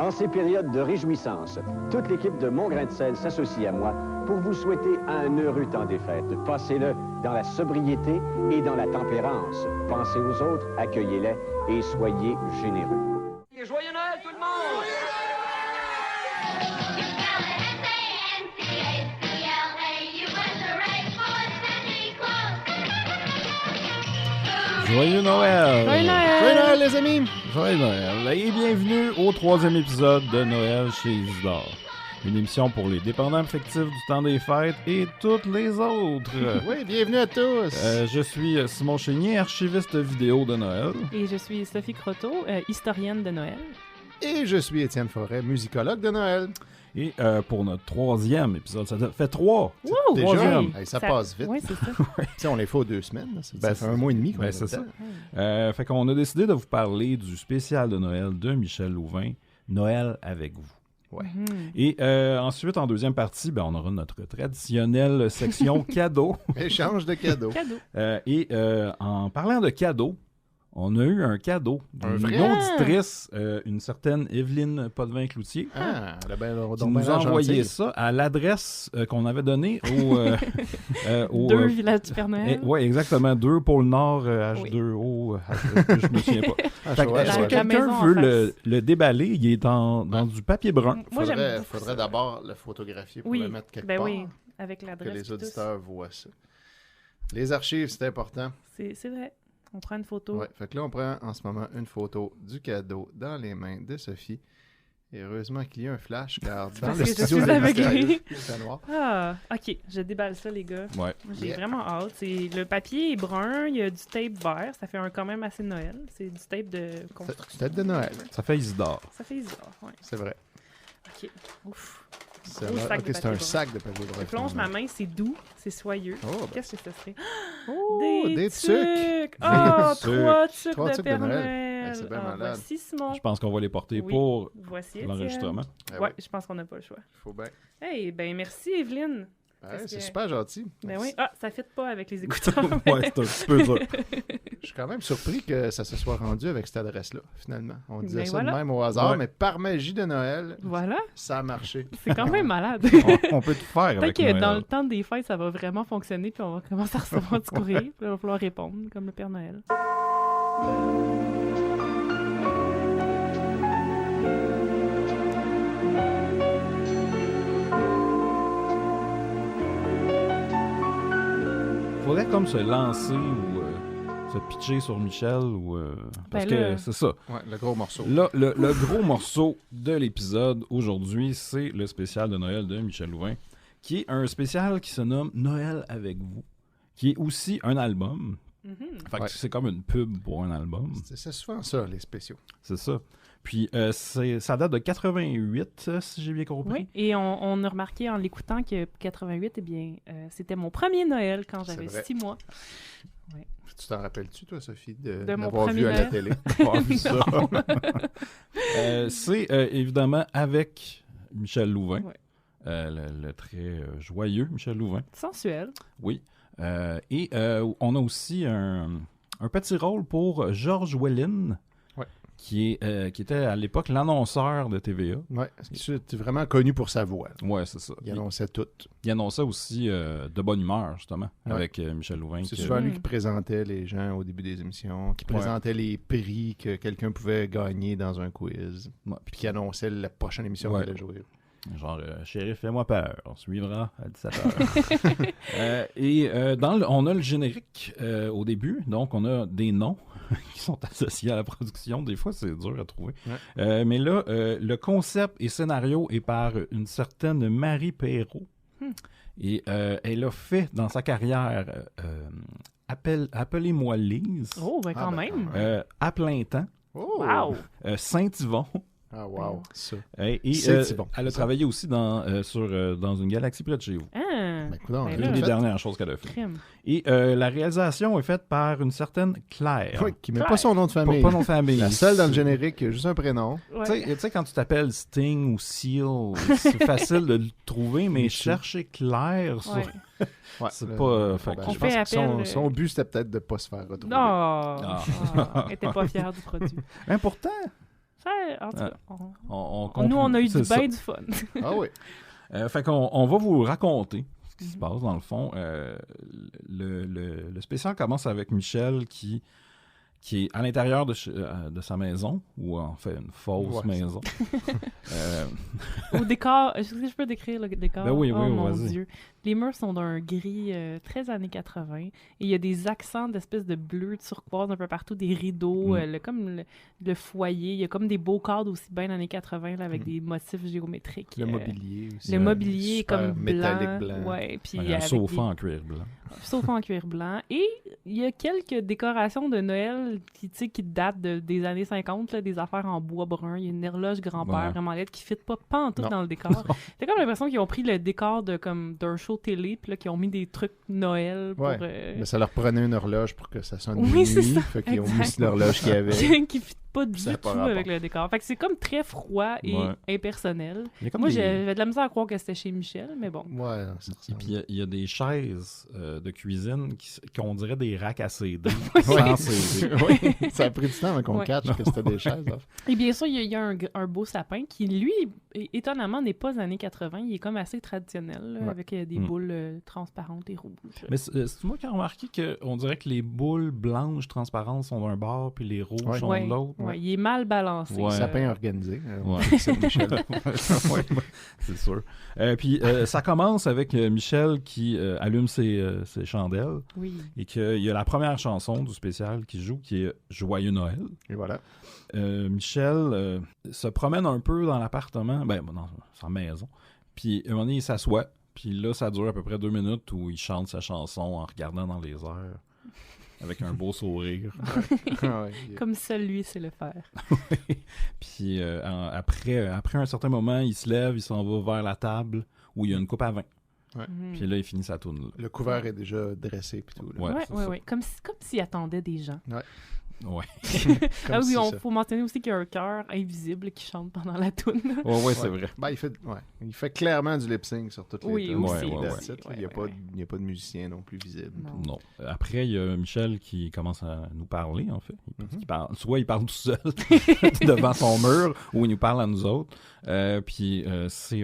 En ces périodes de réjouissance, toute l'équipe de Mon Grain de Sel s'associe à moi pour vous souhaiter un heureux temps des fêtes. Passez-le dans la sobriété et dans la tempérance. Pensez aux autres, accueillez-les et soyez généreux. Joyeux Noël tout le monde! Joyeux Noël! Joyeux Noël! Joyeux Noël, les amis! Joyeux Noël! Et bienvenue au 3e épisode de Noël chez Isidore. Une émission pour les dépendants affectifs du temps des fêtes et toutes les autres. Oui, bienvenue à tous! Je suis Simon Chénier, archiviste vidéo de Noël. Et je suis Sophie Croteau, historienne de Noël. Et je suis Étienne Forêt, musicologue de Noël. Et pour notre 3e épisode, ça fait 3! Wow! Déjà, troisième. hey, ça passe vite. Oui, c'est ça. Tu sais, on les fait aux 2 semaines. Là. Ça fait un mois et demi qu'on est c'est ça. dedans. Fait qu'on a décidé de vous parler du spécial de Noël de Michel Louvain, Noël avec vous. Ouais. Et ensuite, en deuxième partie, on aura notre traditionnelle section cadeaux. Échange de cadeaux. Cadeau. En parlant de cadeaux, on a eu un cadeau Un d'une vrai? auditrice, une certaine Evelyne Potvin-Cloutier, Ah, elle a bien qui nous a envoyé ça à l'adresse qu'on avait donnée au Deux villages du Père Noël. oui, exactement. 2 pôle Nord, H2O, je me souviens pas. Fait que, est-ce que La quelqu'un maison en veut face. le déballer? Il est dans du papier brun. Moi, j'aime beaucoup Faudrait ça. d'abord le photographier pour Oui, le mettre quelque ben part. oui, avec Que l'adresse. les puis tout. auditeurs voient ça. Les archives, c'est important. C'est vrai. On prend une photo. Ouais, fait que là, on prend en ce moment une photo du cadeau dans les mains de Sophie. Et heureusement qu'il y a un flash, car dans parce le que je studio suis de aveuglée. Mystérieux, il fait noir. Ah, ok. Je déballe ça, les gars. Ouais. J'ai Yeah. vraiment hâte. Le papier est brun, il y a du tape vert. Ça fait quand même assez Noël. C'est du tape de construction. C'est peut-être de Noël, Ça fait Isidore. Ça fait bizarre, ouais. c'est vrai. Ok. Ouf. C'est Gros sac de c'est papier un brun. sac de papier brun. Je plonge ma main, c'est doux, c'est soyeux. Oh, ben, Qu'est-ce que ça serait? oh, des tucs! Oh, tucs. 3 tucs Trois de tucs de Père Noël. Noël. C'est bien Ah, malade. voici Simon. Je pense qu'on va les porter Oui. pour Voici Étienne. l'enregistrement. Ah Ouais, je pense qu'on n'a pas le choix. Faut bien. Hey, ben merci Evelyne. Ouais, Parce c'est que- super gentil. Ben oui. Ah, ça fit pas avec les écouteurs. Ouais, c'est un petit peu ça. Je suis quand même surpris que ça se soit rendu avec cette adresse-là, finalement. On disait Ben ça voilà. de même au hasard, Ouais. mais par magie de Noël, Voilà, ça a marché. c'est quand même malade. On peut tout faire Peut-être avec que Noël. dans le temps des fêtes, ça va vraiment fonctionner, puis on va commencer à recevoir du courrier, puis là, il va falloir répondre, comme le Père Noël. Faudrait comme se lancer ou se pitcher sur Michel ou parce Ben là- que c'est ça. Ouais, le gros morceau. Là, le gros morceau de l'épisode aujourd'hui, c'est le spécial de Noël de Michel Louvain, qui est un spécial qui se nomme Noël avec vous, qui est aussi un album. Fait que Ouais. c'est comme une pub pour un album, C'est souvent ça, les spéciaux. c'est ça. Puis ça date de 88, si j'ai bien compris. Oui, et on a remarqué en l'écoutant que 88, eh bien, c'était mon premier Noël quand C'est j'avais vrai. 6 mois. Tu t'en rappelles-tu, toi, Sophie, de De mon l'avoir premier vu à la Noël? télé? Avoir vu ça. C'est évidemment avec Michel Louvain, Ouais. le très joyeux Michel Louvain. Sensuel. Oui. Et on a aussi un petit rôle pour Georges Wellin, Ouais. qui était à l'époque l'annonceur de TVA. Ouais, parce que tu es vraiment connu pour sa voix. Ouais, c'est ça. Il annonçait tout. Il annonçait aussi De Bonne Humeur, justement, Ouais. avec Michel Louvain. C'est que- souvent lui Mm. qui présentait les gens au début des émissions, qui Ouais. présentait les prix que quelqu'un pouvait gagner dans un quiz, Ouais, puis qui annonçait la prochaine émission Ouais. qu'elle allait jouer. Genre, Chéri, fais-moi peur. On suivra à 17h. On a le générique au début. Donc, on a des noms qui sont associés à la production. Des fois, c'est dur à trouver. Ouais. Mais là, le concept et scénario est par une certaine Marie Perrault. Et elle a fait dans sa carrière Appelez-moi Lise, Oh, ben quand ben, même. quand même. À plein temps, Oh! Wow! Saint-Yvon. Ah, wow! Ça. Et C'est Yvon, elle a c'est ça. travaillé aussi dans une galaxie près de chez vous. Ah! Ben, coudonc, Ben elle là, Une l'a des fait. dernières choses qu'elle a fait. Crème. Et la réalisation est faite par une certaine Claire. Oui, qui met Claire. pas son nom de famille. Pas nom de famille. La seule dans le générique, qui a juste un prénom. Ouais. Tu sais, quand tu t'appelles Sting ou Seal, c'est facile de le trouver, mais chercher Claire, sur... Ouais. Ouais, C'est là, pas- fait ben, qu'on je fait pense que appel, son but, c'était peut-être de ne pas se faire retrouver. Non! Elle était pas fière du produit. Hein, pourtant, En tout cas, Nous, on a eu bien du fun. Ah oui. Fait qu'on va vous raconter ce qui se passe dans le fond. Le spécial commence avec Michel qui est à l'intérieur de sa maison, ou en fait une fausse maison. Au décor, est-ce que je peux décrire le décor? Ben oui, oh mon vas-y. Dieu. Les murs sont d'un gris très années 80. Et il y a des accents d'espèces de bleu turquoise un peu partout, des rideaux, comme le foyer. Il y a comme des beaux cadres aussi bien années 80 là, avec des motifs géométriques. Le mobilier aussi. Le mobilier est Super comme métallique blanc. Ouais, puis Il y a un avec sofa en cuir blanc. sofa en cuir blanc. Et il y a quelques décorations de Noël qui datent des années 50, là, des affaires en bois brun. Il y a une horloge grand-père vraiment laide qui ne fit pas pantoute dans le décor. J'ai comme l'impression qu'ils ont pris le décor d'un show télé, puis là, qu'ils ont mis des trucs Noël pour... Mais ça leur prenait une horloge pour que ça sonne Oui, minuit. c'est ça. Fait qu'ils ont mis Exact. l'horloge qu'il y avait. qui ne fit pas du Ça a tout pas rapport. avec le décor. Fait que c'est comme très froid et impersonnel. Il y a comme Moi, des- j'avais de la misère à croire que c'était chez Michel, mais bon. Ouais, ça Et ressemble. puis il y a des chaises de cuisine qu'on dirait des racks à CD. Oui. Sans CD. Oui, ça a pris du temps avant qu'on Ouais. catch que c'était des chaises. Là. Et bien sûr, il y a un beau sapin qui, lui, étonnamment, n'est pas années 80. Il est comme assez traditionnel, là, Ouais. avec des boules transparentes et rouges. Mais c'est moi qui ai remarqué qu'on dirait que les boules blanches transparentes sont d'un bord, puis les rouges sont de l'autre. Ouais, il est mal balancé. Ouais. Sapin organisé. Ouais. C'est Michel. Ouais, c'est sûr. Puis ça commence avec Michel qui allume ses chandelles Oui. et qu'il y a la première chanson du spécial qui joue, qui est Joyeux Noël. Et voilà. Michel se promène un peu dans l'appartement, dans sa maison, puis à un moment donné, il s'assoit, puis là, ça dure à peu près 2 minutes où il chante sa chanson en regardant dans les airs, avec un beau sourire. Ah ouais. Comme seul lui sait le faire. Puis après un certain moment, il se lève, il s'en va vers la table où il y a une coupe à vin. Mhm. Puis là, il finit sa tourne. Le couvert est déjà dressé puis tout. Là. Ouais, Ouais, c'est ouais, ça. ouais. Comme s'il attendait des gens. Ouais, Comme Ah oui, si on ça- faut mentionner aussi qu'il y a un cœur invisible qui chante pendant la toune. ouais, c'est vrai. Ben, il fait clairement du lip sync sur toutes les Oui, tunes. aussi. Ouais, That's it, là. Il n'y a pas de musicien non plus visible. Non. Non. Après, il y a Michel qui commence à nous parler, en fait. Soit il parle tout seul devant son mur, ou il nous parle à nous autres. Puis c'est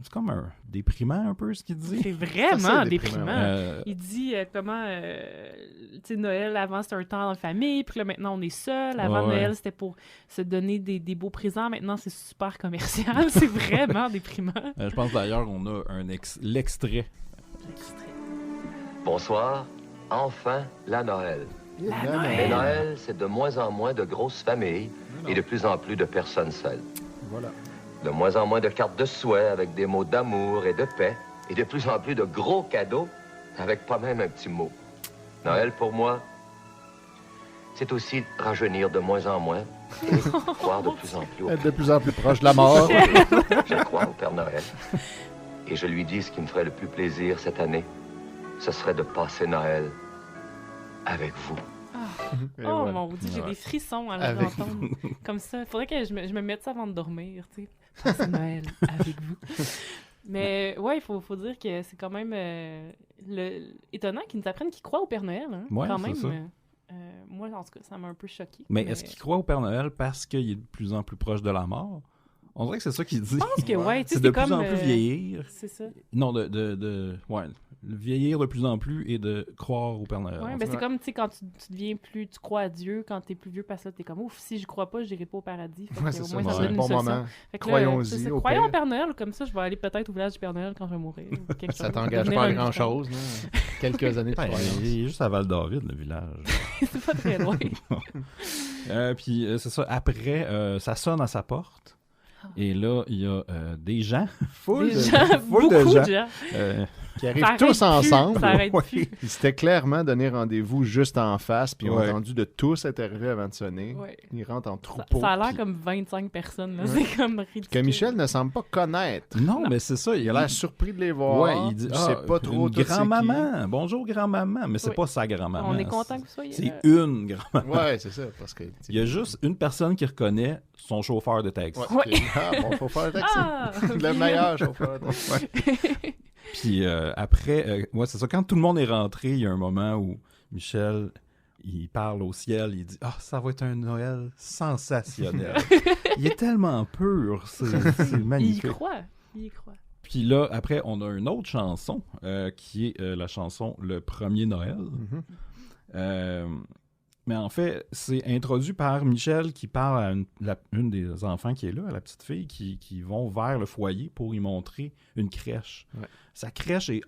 c'est comme un déprimant un peu ce qu'il dit. C'est vraiment Ça, c'est déprimant. déprimant, Il dit comment, tu sais, Noël, avant, c'était un temps en famille, puis là, maintenant, on est seul. Avant Ouais. Noël, c'était pour se donner des beaux présents. Maintenant, c'est super commercial. C'est vraiment déprimant. Je pense d'ailleurs on a l'extrait. Bonsoir, enfin la Noël. La Et Noël. Noël, c'est de moins en moins de grosses familles et de plus en plus de personnes seules. Voilà. De moins en moins de cartes de souhait avec des mots d'amour et de paix et de plus en plus de gros cadeaux avec pas même un petit mot. Noël, pour moi, c'est aussi rajeunir de moins en moins et croire de plus en plus au Être de plus en plus proche de la mort. Je crois au Père Noël. Et je lui dis ce qui me ferait le plus plaisir cette année, ce serait de passer Noël avec vous. Et Oh voilà. mon Dieu, j'ai Ouais. des frissons à Avec l'entendre. Comme ça. Faudrait que je me mette ça avant de dormir, tu sais. Passer Noël avec vous. Mais ouais, il faut dire que c'est quand même étonnant qu'ils nous apprennent qu'ils croient au Père Noël. Hein, Ouais, quand c'est même. ça. Moi, en tout cas, ça m'a un peu choqué. Mais est-ce qu'il croit au Père Noël parce qu'il est de plus en plus proche de la mort? On dirait que c'est ça qu'il dit. Je pense que ouais, tu sais, C'est de comme, plus en plus vieillir. C'est ça. Non, ouais, vieillir de plus en plus et de croire au Père Noël. Ouais, ben c'est comme, tu sais, quand tu deviens plus, tu crois à Dieu, quand t'es plus vieux, parce que là, t'es comme, ouf, si je crois pas, j'irai pas au paradis. Fait que, Ouais, c'est au ça. moins, ça C'est donne un une bon solution. moment. Fait que là, Croyons-y, c'est ça. au Croyons pire. au Père Noël, comme ça, je vais aller peut-être au village du Père Noël quand je vais mourir. ou quelque Ça chose. t'engage Devenir pas à un grand-chose. là. Quelques années de Ouais, croyance. il est juste à Val-David, le village. c'est pas très loin. Puis c'est ça, après, ça sonne à sa porte. Et là, il y a des gens Full Des de- gens, full de beaucoup gens. de gens. qui qui arrivent Ça arrête tous plus, ensemble. ça arrête Ouais. plus. Ils s'étaient clairement donné rendez-vous juste en face, puis ils ont Ouais. attendu de tous être arrivés avant de sonner. Ouais. Ils rentrent en Ça, troupeau. ça a l'air puis- comme 25 personnes. Là. Ouais. C'est comme ridicule. Que Michel ne semble pas connaître. Non, mais c'est ça. Il a l'air surpris de les voir. Ouais, il dit Je sais pas trop une tout c'est qui. grand-maman. Bonjour grand-maman, mais c'est Oui. pas sa grand-maman. On est content que vous soyez C'est là. une grand-maman. Ouais, c'est ça. Parce que, Il y a juste une personne qui reconnaît son chauffeur de taxi. Ouais. Ouais. Ah, bon, faut faire le taxi. Ah! Le meilleur chauffeur de taxi. Puis après, ouais, c'est ça. Quand tout le monde est rentré, il y a un moment où Michel, il parle au ciel, il dit « Ah, ça va être un Noël sensationnel. » Il est tellement pur, c'est magnifique. Il y croit. Puis là, après, on a une autre chanson qui est la chanson « Le premier Noël ». Mais en fait, c'est introduit par Michel qui parle à une des enfants qui est là, à la petite fille, qui vont vers le foyer pour y montrer une crèche. Ouais. Sa crèche est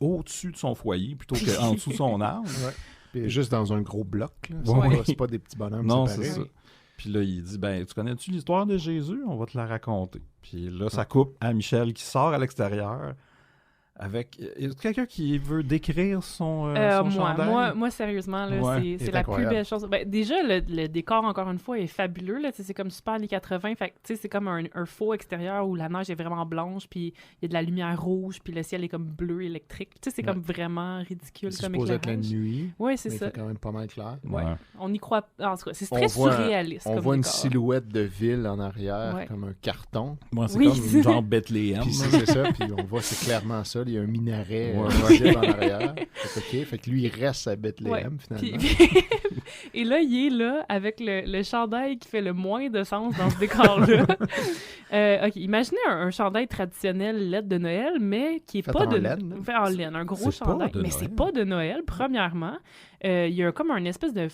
au-dessus de son foyer plutôt qu'en dessous de son arbre. Ouais. Puis juste dans un gros bloc. Là. Ouais. C'est pas des petits bonhommes Non, séparés. c'est ça. Puis là, il dit, tu connais-tu l'histoire de Jésus? On va te la raconter. Puis là, ça coupe à Michel qui sort à l'extérieur avec... Y a quelqu'un qui veut décrire son chandail? Moi, sérieusement, là, c'est la plus belle chose. Déjà, le décor, encore une fois, est fabuleux. Là, c'est comme super années 80. Fait que, c'est comme un faux extérieur où la neige est vraiment blanche, puis il y a de la lumière rouge, puis le ciel est comme bleu électrique. C'est comme vraiment ridicule comme éclairage. C'est supposé être la nuit, oui, c'est mais ça. il fait quand même pas mal clair. Ouais. On y croit... En tout cas, c'est très surréaliste. On comme voit une décor. silhouette de ville en arrière, comme un carton. Moi, c'est comme genre Bethléem. Puis c'est ça, puis on voit, c'est clairement ça. Il y a un minaret visible en arrière. Fait que lui, il reste à Bethléem, finalement. Et là, il est là avec le chandail qui fait le moins de sens dans ce décor-là. OK, imaginez un chandail traditionnel LED de Noël, mais qui est pas de... Fait en laine, un gros chandail. Mais c'est pas de Noël, premièrement. Il y a comme un espèce de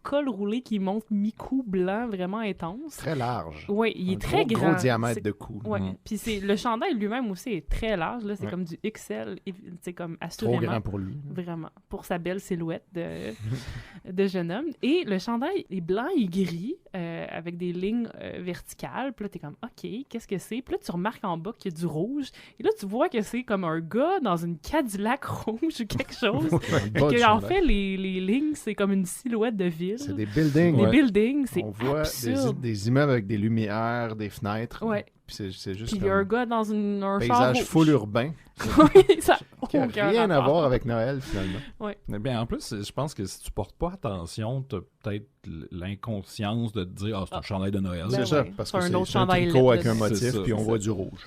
col roulé qui monte mi-cou blanc vraiment intense. Très large. Oui, il est très grand. Gros diamètre de cou. Oui, puis le chandail lui-même aussi est très large. Là, c'est comme du XL, c'est comme assurément. Trop grand pour lui. Vraiment, pour sa belle silhouette de jeune homme. Et le chandail est blanc et gris avec des lignes verticales. Puis là, t'es comme, OK, qu'est-ce que c'est? Puis là, tu remarques en bas qu'il y a du rouge. Et là, tu vois que c'est comme un gars dans une Cadillac rouge ou quelque chose. En fait, les lignes, c'est comme une silhouette de ville. C'est des buildings. Des buildings, c'est absurde. On voit des immeubles avec des lumières, des fenêtres. Ouais. Puis c'est juste puis il y a un gars dans un paysage char full urbain. Oui, ça n'a rien à voir avec Noël, finalement. Ouais. Mais bien, en plus, je pense que si tu portes pas attention, tu as peut-être l'inconscience de te dire « c'est un chandail de Noël. » C'est ça, parce que c'est un tricot avec un motif, puis on voit du rouge.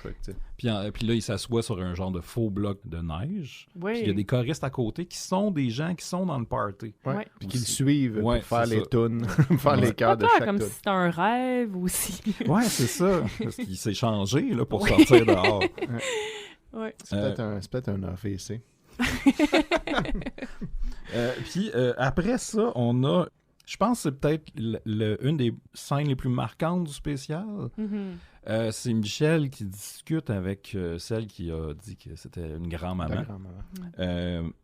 Puis là, il s'assoit sur un genre de faux bloc de neige. Oui. Puis il y a des choristes à côté qui sont des gens qui sont dans le party. Ouais. Puis qui le suivent pour faire les tunes, faire les chœurs de chaque comme tune. si c'était un rêve aussi. Ouais, c'est ça. Parce qu'il s'est changé là, pour sortir dehors. Ouais. C'est peut-être un AVC. Puis après ça, on a... Je pense que c'est peut-être une des scènes les plus marquantes du spécial. Mm-hmm. C'est Michel qui discute avec celle qui a dit que c'était une grand-maman. La grand-maman.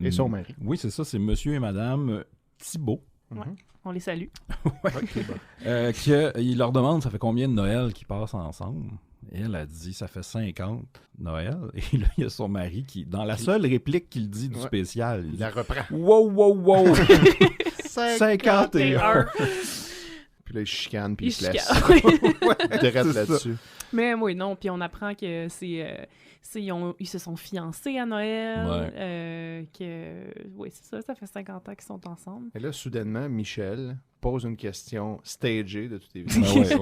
Et son mari. Oui, c'est ça. C'est Monsieur et Madame Thibault. Ouais. On les salue. Il leur demande ça fait combien de Noël qu'ils passent ensemble. Et elle a dit ça fait 50 Noël. Et là, il y a son mari qui, dans la seule réplique qu'il dit du spécial, il la reprend. Wow! 51! Puis là, il chicane, puis il se laisse. Direct là-dessus. Mais oui, non. Puis on apprend que ils se sont fiancés à Noël. Oui, c'est ça. Ça fait 50 ans qu'ils sont ensemble. Et là, soudainement, Michel pose une question stagée, de toute évidence.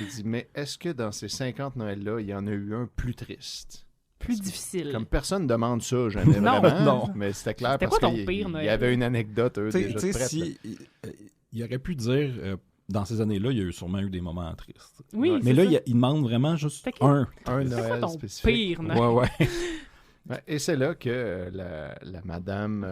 Il dit, mais est-ce que dans ces 50 Noëls-là, il y en a eu un plus triste? Plus difficile. Comme personne ne demande ça, jamais vraiment. Non. Mais c'était clair c'était parce qu'il y avait une anecdote, déjà prête. Il aurait pu dire... dans ces années-là, il y a sûrement eu des moments tristes. Oui, mais là, il demande vraiment juste un Noël ton spécifique. Pire Noël. Ouais. Et c'est là que la madame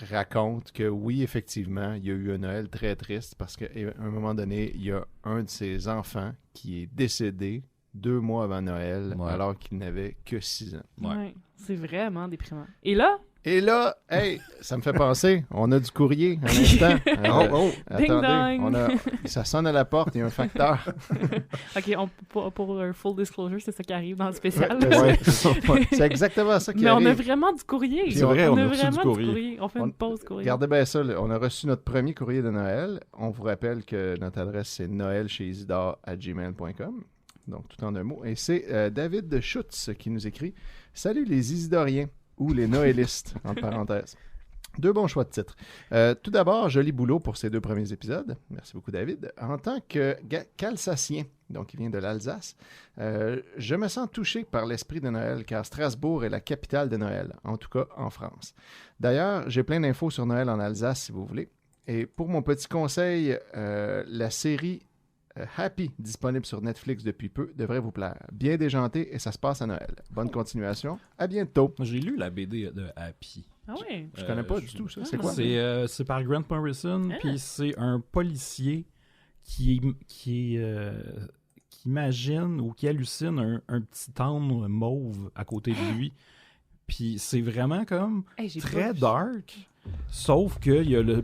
raconte que oui, effectivement, il y a eu un Noël très triste parce qu'à un moment donné, il y a un de ses enfants qui est décédé 2 mois avant Noël alors qu'il n'avait que 6 ans. Ouais. C'est vraiment déprimant. Et là, hey, ça me fait penser, on a du courrier un instant. Attendez, ça sonne à la porte, il y a un facteur. OK, pour un full disclosure, c'est ça qui arrive dans le spécial. C'est exactement ça qui Mais arrive. on a vraiment du courrier. C'est vrai, on a vraiment du courrier. On fait une pause courrier. Regardez bien ça, on a reçu notre premier courrier de Noël. On vous rappelle que notre adresse, c'est noelchezidore@gmail.com. Donc, tout en un mot. Et c'est David de Schutz qui nous écrit « Salut les Isidoriens » ou les Noëlistes, entre parenthèses. 2 bons choix de titres. Tout d'abord, joli boulot pour ces 2 premiers épisodes. Merci beaucoup, David. En tant que qu'Alsacien, donc il vient de l'Alsace, je me sens touché par l'esprit de Noël, car Strasbourg est la capitale de Noël, en tout cas en France. D'ailleurs, j'ai plein d'infos sur Noël en Alsace, si vous voulez. Et pour mon petit conseil, la série Happy, disponible sur Netflix depuis peu, devrait vous plaire. Bien déjanté et ça se passe à Noël. Bonne continuation. À bientôt. J'ai lu la BD de Happy. Ah oui? Je connais pas du tout ça. C'est quoi? C'est par Grant Morrison, puis c'est un policier qui imagine ou qui hallucine un petit âne mauve à côté de lui. Puis c'est vraiment comme très dark. Sauf qu'il y a ce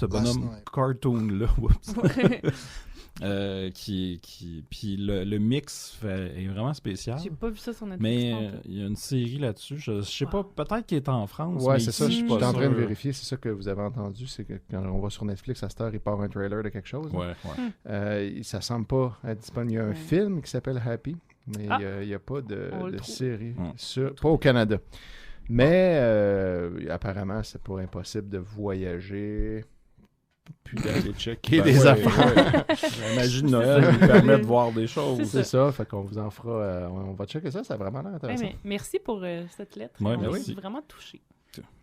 bonhomme cartoon-là. Puis le mix est vraiment spécial. J'ai pas vu ça sur Netflix. Mais il y a une série là-dessus. Je sais pas, peut-être qu'il est en France. Ouais, mais c'est ça. ici, Je suis suis en train de sûr. vérifier. C'est ça que vous avez entendu. C'est que quand on va sur Netflix, à cette heure, il part un trailer de quelque chose. Ouais. Ça semble pas être disponible. Il y a un film qui s'appelle Happy, mais il n'y a pas de série. Pas au Canada. Mais apparemment, c'est pas impossible de voyager puis d'aller checker des affaires. J'imagine Noël nous permet de voir des choses. C'est ça, fait qu'on vous en fera. On va checker ça, ça a vraiment l'air intéressant. Merci pour cette lettre. Ouais, on merci. est vraiment touchés.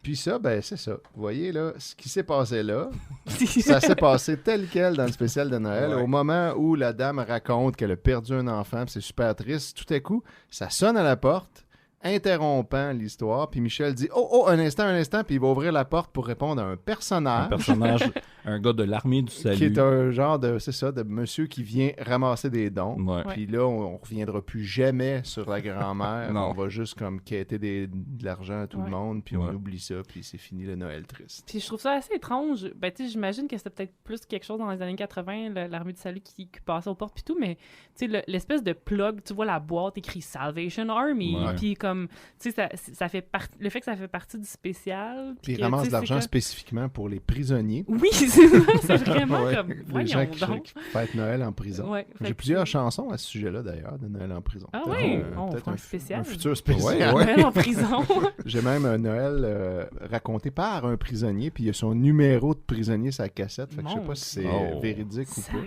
Puis ça, c'est ça. Vous voyez, là, ce qui s'est passé là, ça s'est passé tel quel dans le spécial de Noël. Ouais. Au moment où la dame raconte qu'elle a perdu un enfant, puis c'est super triste, tout à coup, ça sonne à la porte, interrompant l'histoire, puis Michel dit « Oh, un instant », puis il va ouvrir la porte pour répondre à un personnage. Un gars de l'armée du salut. Qui est un genre de monsieur qui vient ramasser des dons. Ouais. Puis là, on reviendra plus jamais sur la grand-mère. Non. On va juste comme quêter de l'argent à tout le monde, puis on oublie ça, puis c'est fini le Noël triste. Puis je trouve ça assez étrange. Ben, tu sais, j'imagine que c'était peut-être plus quelque chose dans les années 80, l'armée du salut qui passait aux portes puis tout, mais tu sais, l'espèce de plug, tu vois la boîte écrit Salvation Army, puis comme, tu sais, ça fait le fait que ça fait partie du spécial. Puis il il ramasse de l'argent spécifiquement pour les prisonniers. Oui, c'est vraiment comme, les gens voyons qui fêtent Noël en prison. Ouais, J'ai plusieurs chansons à ce sujet-là, d'ailleurs, de Noël en prison. Ah Peut-être oui? peut-être un spécial. Un futur spécial. Noël en prison. J'ai même un Noël raconté par un prisonnier, puis il y a son numéro de prisonnier sur la cassette. Fait que je sais pas si c'est véridique ou pas.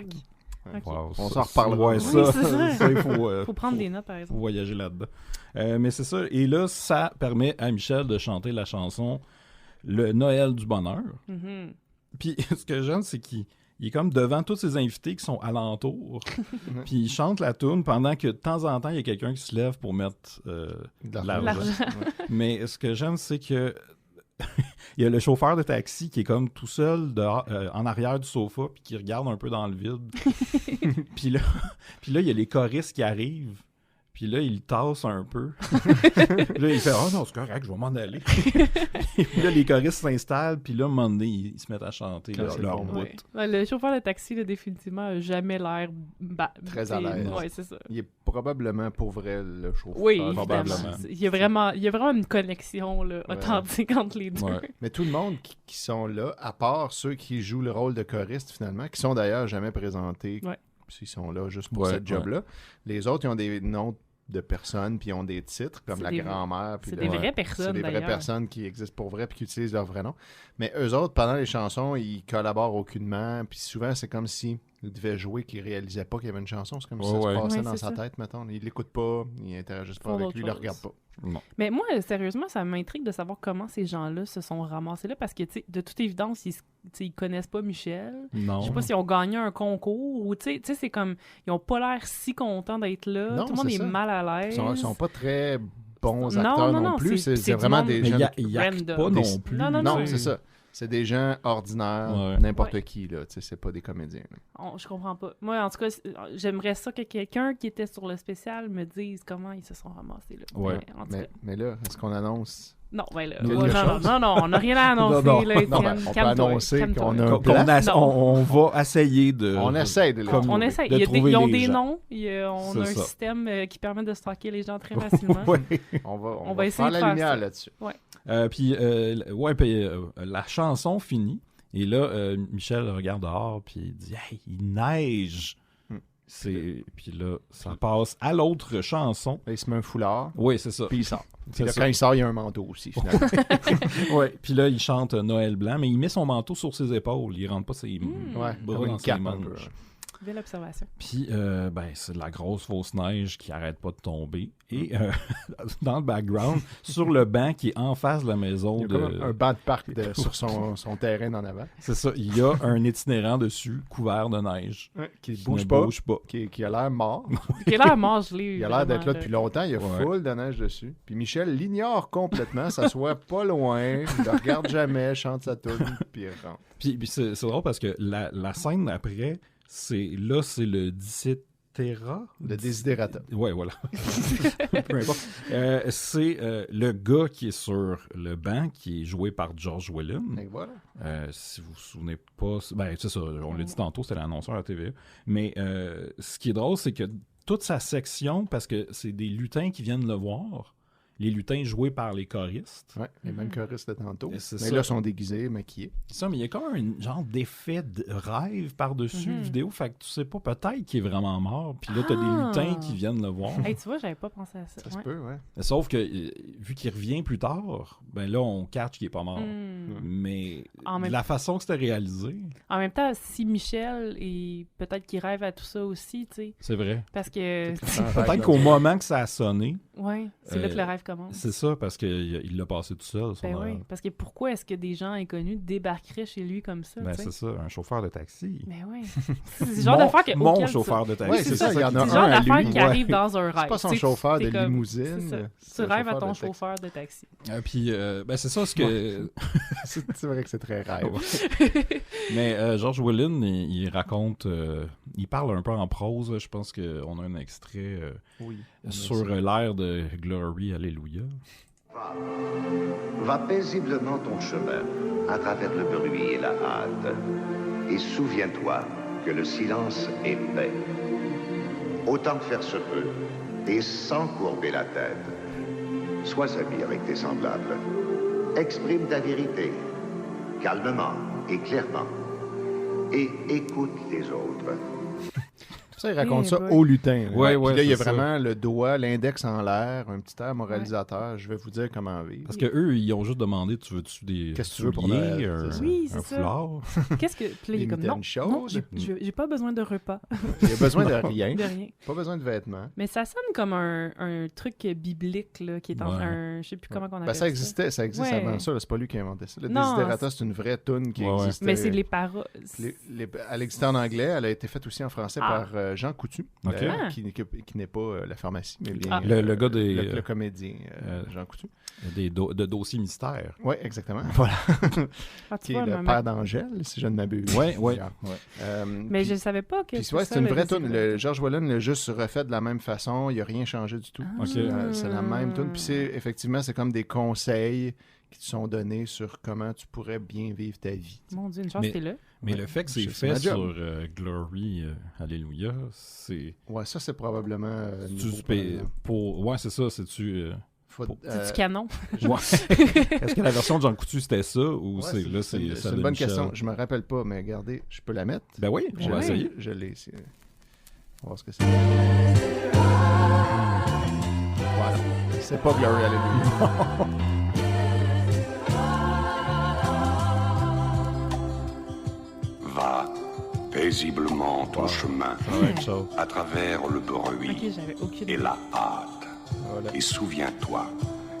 Okay. Wow, on s'en reparlera. Ouais, ça, il faut prendre des notes, par exemple. Faut voyager là-dedans. Mais c'est ça. Et là, ça permet à Michel de chanter la chanson Le Noël du bonheur. Mm-hmm. Puis ce que j'aime, c'est qu'il est comme devant tous ses invités qui sont alentour. Puis il chante la toune pendant que de temps en temps, il y a quelqu'un qui se lève pour mettre de l'argent. Mais ce que j'aime, c'est que il y a le chauffeur de taxi qui est comme tout seul en arrière du sofa puis qui regarde un peu dans le vide. Puis là, il y a les choristes qui arrivent. Puis là, il tasse un peu. Là, il fait « Ah non, c'est correct, je vais m'en aller. » Puis là, les choristes s'installent. Puis là, à un moment donné, ils se mettent à chanter leur bout. Ouais, le chauffeur de taxi, là, définitivement, n'a jamais l'air... très à l'aise. Ouais, c'est ça. Il est probablement pour vrai le chauffeur. Oui, probablement. Il y a vraiment une connexion là, authentique entre les deux. Ouais. Mais tout le monde qui sont là, à part ceux qui jouent le rôle de choriste, finalement, qui sont d'ailleurs jamais présentés... Ouais. S'ils sont là juste pour ce job-là. Les autres, ils ont des noms de personnes, puis ils ont des titres, comme la grand-mère. C'est des vraies personnes, c'est des vraies personnes qui existent pour vrai, puis qui utilisent leur vrai nom. Mais eux autres, pendant les chansons, ils collaborent aucunement, puis souvent, c'est comme s'ils devaient jouer, qu'ils réalisaient pas qu'il y avait une chanson. C'est comme si ça se passait dans sa tête, mettons. Ils l'écoutent pas, ils interagissent pas avec lui, ils le regardent pas. Non. Mais moi, sérieusement, ça m'intrigue de savoir comment ces gens-là se sont ramassés là, parce que, tu sais, de toute évidence, ils connaissent pas Michel. Non. Je sais pas s'ils ont gagné un concours ou, tu sais, c'est comme, ils ont pas l'air si contents d'être là. Non, tout le monde est mal à l'aise. Ils sont pas très bons acteurs non plus. C'est vraiment des gens... Ils actent pas non plus. Non, c'est ça. C'est des gens ordinaires, n'importe qui, là. Tu sais, c'est pas des comédiens. Je comprends pas. Moi, en tout cas, j'aimerais ça que quelqu'un qui était sur le spécial me dise comment ils se sont ramassés là. Ouais. Mais là, est-ce qu'on annonce... Non, ben là, non, on n'a rien à annoncer, là, Étienne. On peut annoncer qu'on a un plan. On va essayer de... On essaie de On essaie. Ils ont des noms. On a un système qui permet de stocker les gens très facilement. On va essayer faire la lumière là-dessus. Puis la chanson finit. Et là, Michel regarde dehors, puis il dit « Hey, il neige! » Puis là, ça passe à l'autre chanson. Là, il se met un foulard. Oui, c'est ça. Puis il sort. Puis là, quand il sort, il y a un manteau aussi, finalement. Oui, puis là, il chante Noël blanc, mais il met son manteau sur ses épaules. Il rentre pas ses bras dans ses manches. Belle observation. Puis, c'est de la grosse fausse neige qui arrête pas de tomber. Et dans le background, sur le banc qui est en face de la maison Il y a comme un banc de parc sur son terrain en avant. C'est ça, il y a un itinérant dessus, couvert de neige. Qui ne bouge bouge pas. pas. Qui a l'air mort. Il a l'air mort gelé. Il a l'air d'être là vraiment, depuis longtemps. Il y a full de neige dessus. Puis Michel l'ignore complètement. S'assoit pas loin. Il le regarde jamais. Chante sa toune. Puis il rentre. Puis c'est drôle parce que la scène après, c'est le Dicétera. Le Desiderata. Ouais, voilà. Peu importe. C'est le gars qui est sur le banc, qui est joué par George Whedon. Et voilà. Si vous vous souvenez pas, c'est ça, on l'a dit tantôt, c'était l'annonceur à la TVA. Mais ce qui est drôle, c'est que toute sa section, parce que c'est des lutins qui viennent le voir, les lutins joués par les choristes. Ouais, les mêmes choristes de tantôt. Et c'est Mais ça. là, sont déguisés, maquillés. C'est ça, mais il y a comme un genre d'effet de rêve par-dessus vidéo, fait que tu sais pas, peut-être qu'il est vraiment mort, puis là, t'as des lutins qui viennent le voir. Hey, tu vois, j'avais pas pensé à ça. Ça se peut, ouais. Sauf que, vu qu'il revient plus tard, ben là, on catch qu'il est pas mort. Mais En même- la façon que c'était réalisé, En même temps, si Michel est peut-être qu'il rêve à tout ça aussi, tu sais, c'est vrai. parce que Peut-être qu'au moment que ça a sonné, ouais, c'est là que le rêve commence. c'est ça, parce qu'il l'a passé tout seul. son Ben rêve. oui, parce que pourquoi est-ce que des gens inconnus débarqueraient chez lui comme ça, Ben, tu sais? c'est ça, un chauffeur de taxi. Ben oui. C'est le genre d'affaire que Mon auquel chauffeur de taxi. Ouais, c'est ça, il y en C'est a le un genre à d'affaire lui. qui Ouais. arrive dans un rêve. C'est pas son Tu sais, chauffeur de t'es comme- limousine. c'est ça. c'est Tu un rêves à chauffeur ton de taxi. chauffeur de taxi. Puis, ben, c'est ça ce que. C'est vrai que c'est très rêve. Mais George Whedon, il raconte, il parle un peu en prose. Je pense qu'on a un extrait Oui. sur l'air de Glory, Alléluia. Va paisiblement ton chemin à travers le bruit et la hâte. Et souviens-toi que le silence est paix. Autant que faire se peut, et sans courber la tête. Sois ami avec tes semblables. Exprime ta vérité, calmement et clairement. Et écoute les autres. Ça, il raconte Eh ça boy. au lutin. là. Ouais, Puis ouais, là, il y a c'est ça. vraiment le doigt, l'index en l'air, un petit air moralisateur. Je vais vous dire comment vivre. Parce que eux, ils ont juste demandé, tu veux-tu des Qu'est-ce que tu veux pour souliers, Noël, un, c'est ça. Oui, c'est un ça. foulard? Qu'est-ce que. Puis là, il est Des comme non, mitaines non, chaudes. j'ai pas besoin de repas, Il y a besoin de rien. de rien. Pas besoin de vêtements. Mais ça sonne comme un truc biblique là, qui est en Ouais. train. Je sais plus comment on appelle Ben, ça existait, ça existe Ouais. avant ça. là, C'est pas lui qui a inventé ça. Le Non, Desiderata, c'est une vraie toune qui Ouais, ouais. existait. Mais c'est les paroles. Elle existait en anglais. Elle a été faite aussi en français Ah. par Jean Coutu, Ok. d'ailleurs, qui n'est pas la pharmacie, mais bien Le gars des le comédien Jean Coutu. de dossiers mystères. Oui, exactement. Voilà. Ah, tu Qui est vois, le maman. père d'Angèle, si je ne m'abuse. Ouais, ouais. D'ailleurs. Mais puis- je savais pas que. Puis ouais, c'est une vraie tune. George Whedon l'a juste refait de la même façon. Il n'a rien changé du tout. Ok. C'est la même tune. Puis effectivement, c'est comme des conseils qui te sont donnés sur comment tu pourrais bien vivre ta vie. Mon Dieu, une chance Mais- que t'es là. Mais Ouais, le fait que c'est c'est fait ma job. sur Glory, Alléluia, c'est. Ouais, ça, c'est probablement Tu nouveau spé- pour... Ouais, c'est ça, c'est-tu. Faut- C'est du canon. Ouais. Est-ce que la version de Jean Coutu c'était ça ou ouais, c'est là c'est celle une de bonne Michel? question. Je me rappelle pas, mais regardez, je peux la mettre. Ben oui, on va Ouais. essayer. Je l'ai ici. On va voir ce que c'est. Voilà. C'est pas Glory Hallelujah. Va paisiblement ton chemin C'est la même chose. à travers le bruit Ok, j'avais aucune et idée. la hâte. Voilà. Et souviens-toi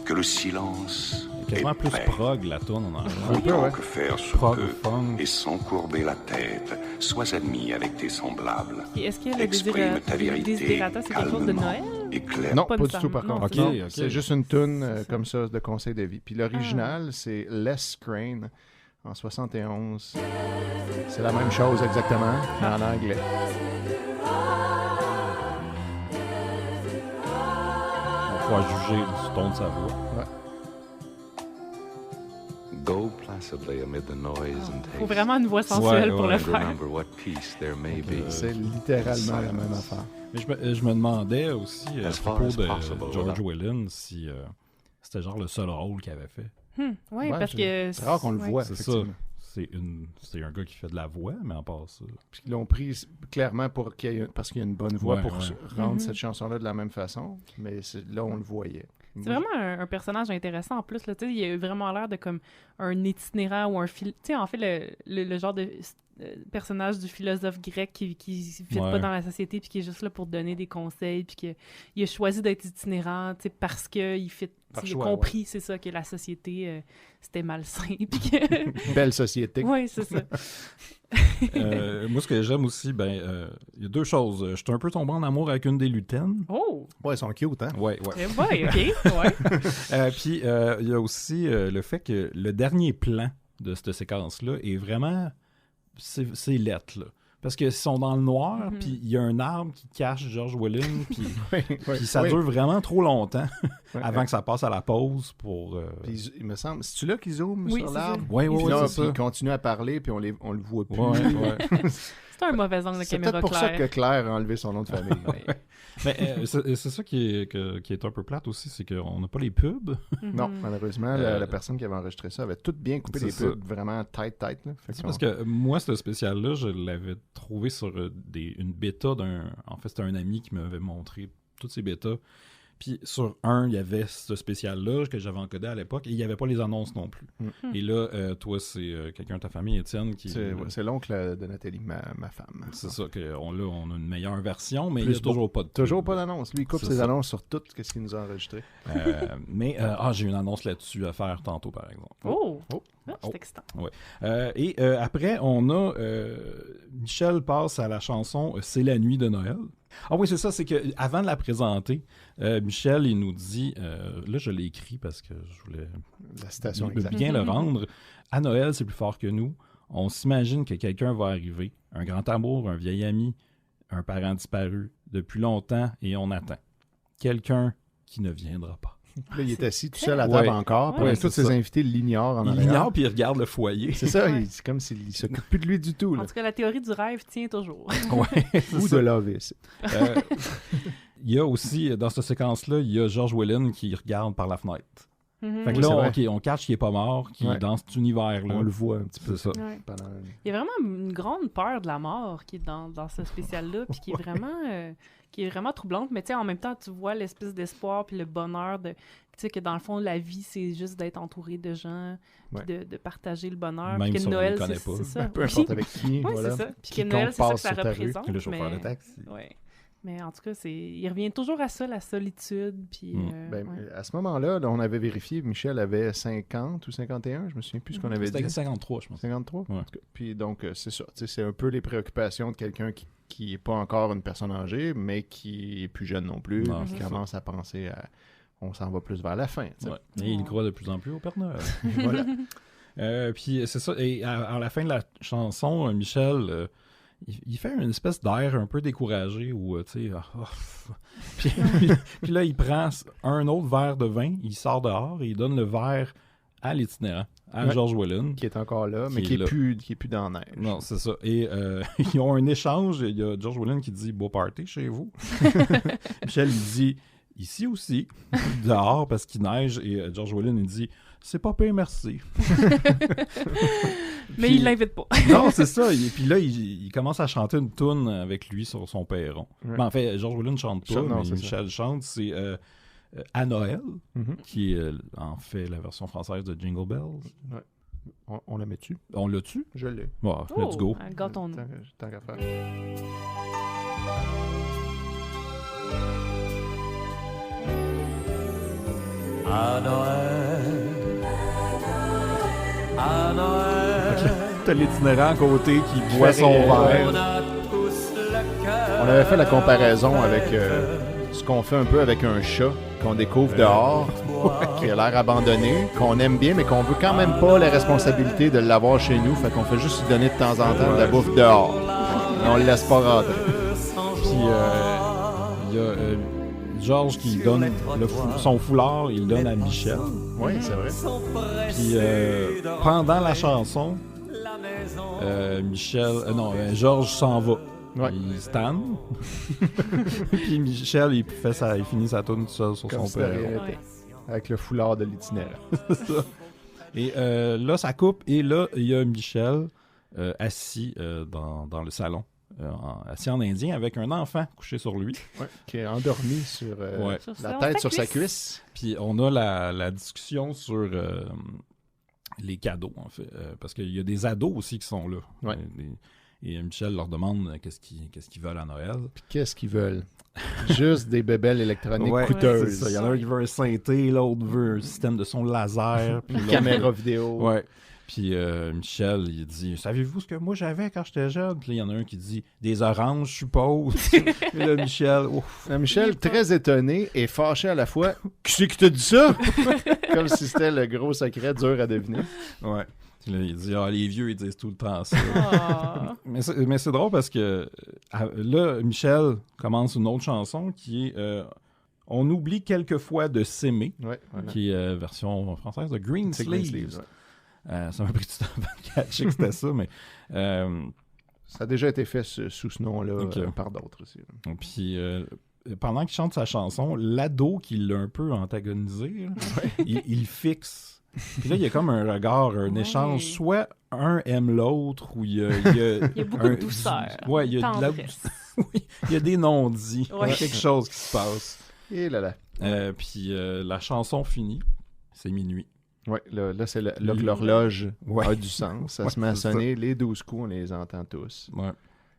que le silence est Quasiment plus paix. prog la tourne en anglais. Un peu, Autant ouais. que faire se Prog, peut, funk. et sans courber la tête, sois ami avec tes semblables. Et est-ce que le Exprime ta vérité Desiderata, c'est quelque chose de calmement Noël? et clairement. Non, Pas pas du tout, nécessairement. par Non, contre. c'est Non, ça. Ok, c'est ok. juste une toune comme ça de conseil de vie. Puis l'original, c'est Les Crane en 71. C'est la même chose exactement, mais en anglais. On pourra juger du ton de sa voix. Go placidly amid the noise and Faut taste, vraiment une voix sensuelle Ouais, pour ouais. le and faire. remember what peace there may be. C'est littéralement la même affaire. Mais je me demandais aussi à As far propos as de possible, George voilà. Whedon si c'était genre le seul rôle qu'il avait fait. Oui, Ouais, parce que. C'est rare qu'on le ouais. voit, C'est ça. effectivement. C'est un gars qui fait de la voix, mais en part ça. Puis ils l'ont pris clairement parce qu'il y a une bonne voix Ouais, pour ouais. rendre Mhm. cette chanson-là de la même façon. Mais là, on le voyait. C'est vraiment un personnage intéressant en plus. Là, tu sais, il a vraiment l'air de comme un itinérant ou un fil. Tu sais, en fait, le genre de personnage du philosophe grec qui fit pas dans la société puis qui est juste là pour donner des conseils puis qu'il a choisi d'être itinérant parce qu'il a compris, c'est ça, que la société, c'était malsain. Belle société. Oui, c'est ça. Moi, ce que j'aime aussi, il y a deux choses. Je suis un peu tombé en amour avec une des lutaines. Oh! Ouais, ils sont cute, hein? Ouais. Ouais, OK, ouais. Puis, il y a aussi le fait que le dernier plan de cette séquence-là est vraiment... C'est lettre, là. Parce qu'ils sont dans le noir, puis il y a un arbre qui cache George Whelan, puis ça dure vraiment trop longtemps avant que ça passe à la pause pour... Puis il me semble... C'est-tu là qu'ils zooment sur l'arbre? Oui, puis ils continuent à parler, puis on le voit plus. C'est un mauvais angle de caméra. C'est peut-être pour ça que Claire a enlevé son nom de famille. Mais c'est ça qui est un peu plate aussi, c'est qu'on n'a pas les pubs. Non, malheureusement, la personne qui avait enregistré ça avait tout bien coupé les pubs, vraiment tight. Là. Parce que moi, ce spécial-là, je l'avais trouvé sur une bêta d'un... En fait, c'était un ami qui m'avait montré toutes ces bêtas. Puis sur un, il y avait ce spécial-là que j'avais encodé à l'époque et il n'y avait pas les annonces non plus. Et là, toi, c'est quelqu'un de ta famille, Étienne, qui... C'est l'oncle de Nathalie, ma femme. C'est ça, on a une meilleure version, mais il n'y a toujours pas de... Toujours pas d'annonce. Lui, il coupe ses annonces sur tout ce qu'il nous a enregistré. Mais j'ai une annonce là-dessus à faire tantôt, par exemple. Oh! C'est excitant. Ouais. Et après, on a... Michel passe à la chanson « C'est la nuit de Noël ». Ah oui, c'est ça, c'est qu'avant de la présenter, Michel, il nous dit, là je l'ai écrit parce que je voulais la citation bien le rendre, « À Noël, c'est plus fort que nous. On s'imagine que quelqu'un va arriver, un grand amour, un vieil ami, un parent disparu, depuis longtemps, et on attend. Quelqu'un qui ne viendra pas. » Là, il est assis tout seul à table encore. Puis tous ses invités l'ignorent en arrière. Il l'ignore puis il regarde le foyer. C'est ça, c'est comme s'il ne s'occupe plus de lui du tout. Là. En tout cas, la théorie du rêve tient toujours. Ou de l'AVC. Il y a aussi, dans cette séquence-là, il y a George Whelan qui regarde par la fenêtre. Fait que là, on cache qu'il n'est pas mort, qu'il est dans cet univers-là. On le voit un petit peu. C'est ça. Pendant... Il y a vraiment une grande peur de la mort qui est dans ce spécial-là, puis qui est vraiment troublante. Mais tu sais, en même temps, tu vois l'espèce d'espoir puis le bonheur de... Tu sais, que dans le fond, la vie, c'est juste d'être entouré de gens, puis de partager le bonheur. Même puis que si Noël, on ne le connaît pas. c'est ça. Peu importe avec qui, voilà. C'est ça. Puis que Noël, c'est ça que ça représente. Le chauffeur de taxi. Ouais. Mais en tout cas, il revient toujours à ça, la solitude. Puis, à ce moment-là, on avait vérifié, Michel avait 50 ou 51, je me souviens plus ce qu'on avait dit. C'était 53, je pense. 53? Ouais. Puis donc, c'est ça. C'est un peu les préoccupations de quelqu'un qui n'est pas encore une personne âgée, mais qui est plus jeune non plus, qui commence à penser à... On s'en va plus vers la fin. Ouais. Et il croit de plus en plus au Père Noël. Voilà. Puis c'est ça. Et à la fin de la chanson, Michel... il fait une espèce d'air un peu découragé où, tu sais... puis là, il prend un autre verre de vin, il sort dehors et il donne le verre à l'itinérant, à George Whelan. Qui est encore là, mais qui est plus dans la neige. Non, c'est ça. Et ils ont un échange. Il y a George Whelan qui dit « Beau party chez vous. » Michel, il dit « Ici aussi. » Dehors, parce qu'il neige. Et George Whelan, il dit « C'est pas pire, merci. » Mais il l'invite pas. Non, c'est ça. Et puis là, il commence à chanter une toune avec lui sur son perron. Ouais. Ben, en fait, George Whelan ne chante pas, mais Michel chante. C'est À Noël, qui est en fait la version française de Jingle Bells. Ouais. On la met-tu? On l'a-tu? Je l'ai. Bon, let's go. Gâtons-nous. Tant qu'à faire. À Noël, à Noël. T'as l'itinérant à côté qui boit son verre. On avait fait la comparaison avec ce qu'on fait un peu avec un chat qu'on découvre dehors, qui a l'air abandonné, qu'on aime bien, mais qu'on veut quand même pas la responsabilité de l'avoir chez nous. Fait qu'on fait juste lui donner de temps en temps de la bouffe dehors. On le laisse pas rentrer. Puis il y a George qui donne son foulard, il le donne à Michel. Oui, c'est vrai. Puis pendant la chanson, George s'en va. Ouais. Il stand. Puis Michel, il finit sa tourne tout seul sur son perron. Avec le foulard de l'itinérant. C'est ça. Et là, ça coupe. Et là, il y a Michel assis dans le salon. Assis en indien avec un enfant couché sur lui. Ouais, qui est endormi sur la tête sur sa cuisse. Puis on a la discussion sur les cadeaux, en fait. Parce qu'il y a des ados aussi qui sont là. Ouais. Et Michel leur demande qu'est-ce qu'ils veulent à Noël. Puis qu'est-ce qu'ils veulent? Juste des bébelles électroniques Ouais, coûteuses. c'est ça. Il y en a un qui veut un synthé, l'autre veut un système de son laser. Puis l'autre- Caméra vidéo. Ouais. Puis Michel, il dit « Savez-vous ce que moi j'avais quand j'étais jeune? » Puis là, il y en a un qui dit « Des oranges, je suppose. » Et là, Michel, ouf. Michel, très étonné et fâché à la fois. Qui c'est qui t'a dit ça? Comme si c'était le gros secret dur à deviner. Ouais. Puis là, il dit « Ah, les vieux, ils disent tout le temps ça. Ah. » Mais c'est drôle parce que là, Michel commence une autre chanson qui est On oublie quelquefois de s'aimer, Ouais, voilà. qui est version française de Green C'est Sleeves. Green Sleeves, ouais. Ça m'a pris du temps avant de catcher que c'était ça, mais... Ça a déjà été fait sous ce nom-là Ok. par d'autres aussi. Puis pendant qu'il chante sa chanson, l'ado qui l'a un peu antagonisé, là, il fixe. Puis là, il y a comme un regard, un Ouais. échange. Soit un aime l'autre, ou il y a... Il y a beaucoup de douceur. Ouais, il y a de la... Tendresse. Oui, il y a des non-dits. Ouais. Il y a quelque chose qui se passe. Et là là. Puis la chanson finit. C'est minuit. Ouais, là c'est là que l'horloge Ouais. a du sens. Ça Ouais, se met à c'est sonner. Les 12 coups, on les entend tous. Ouais.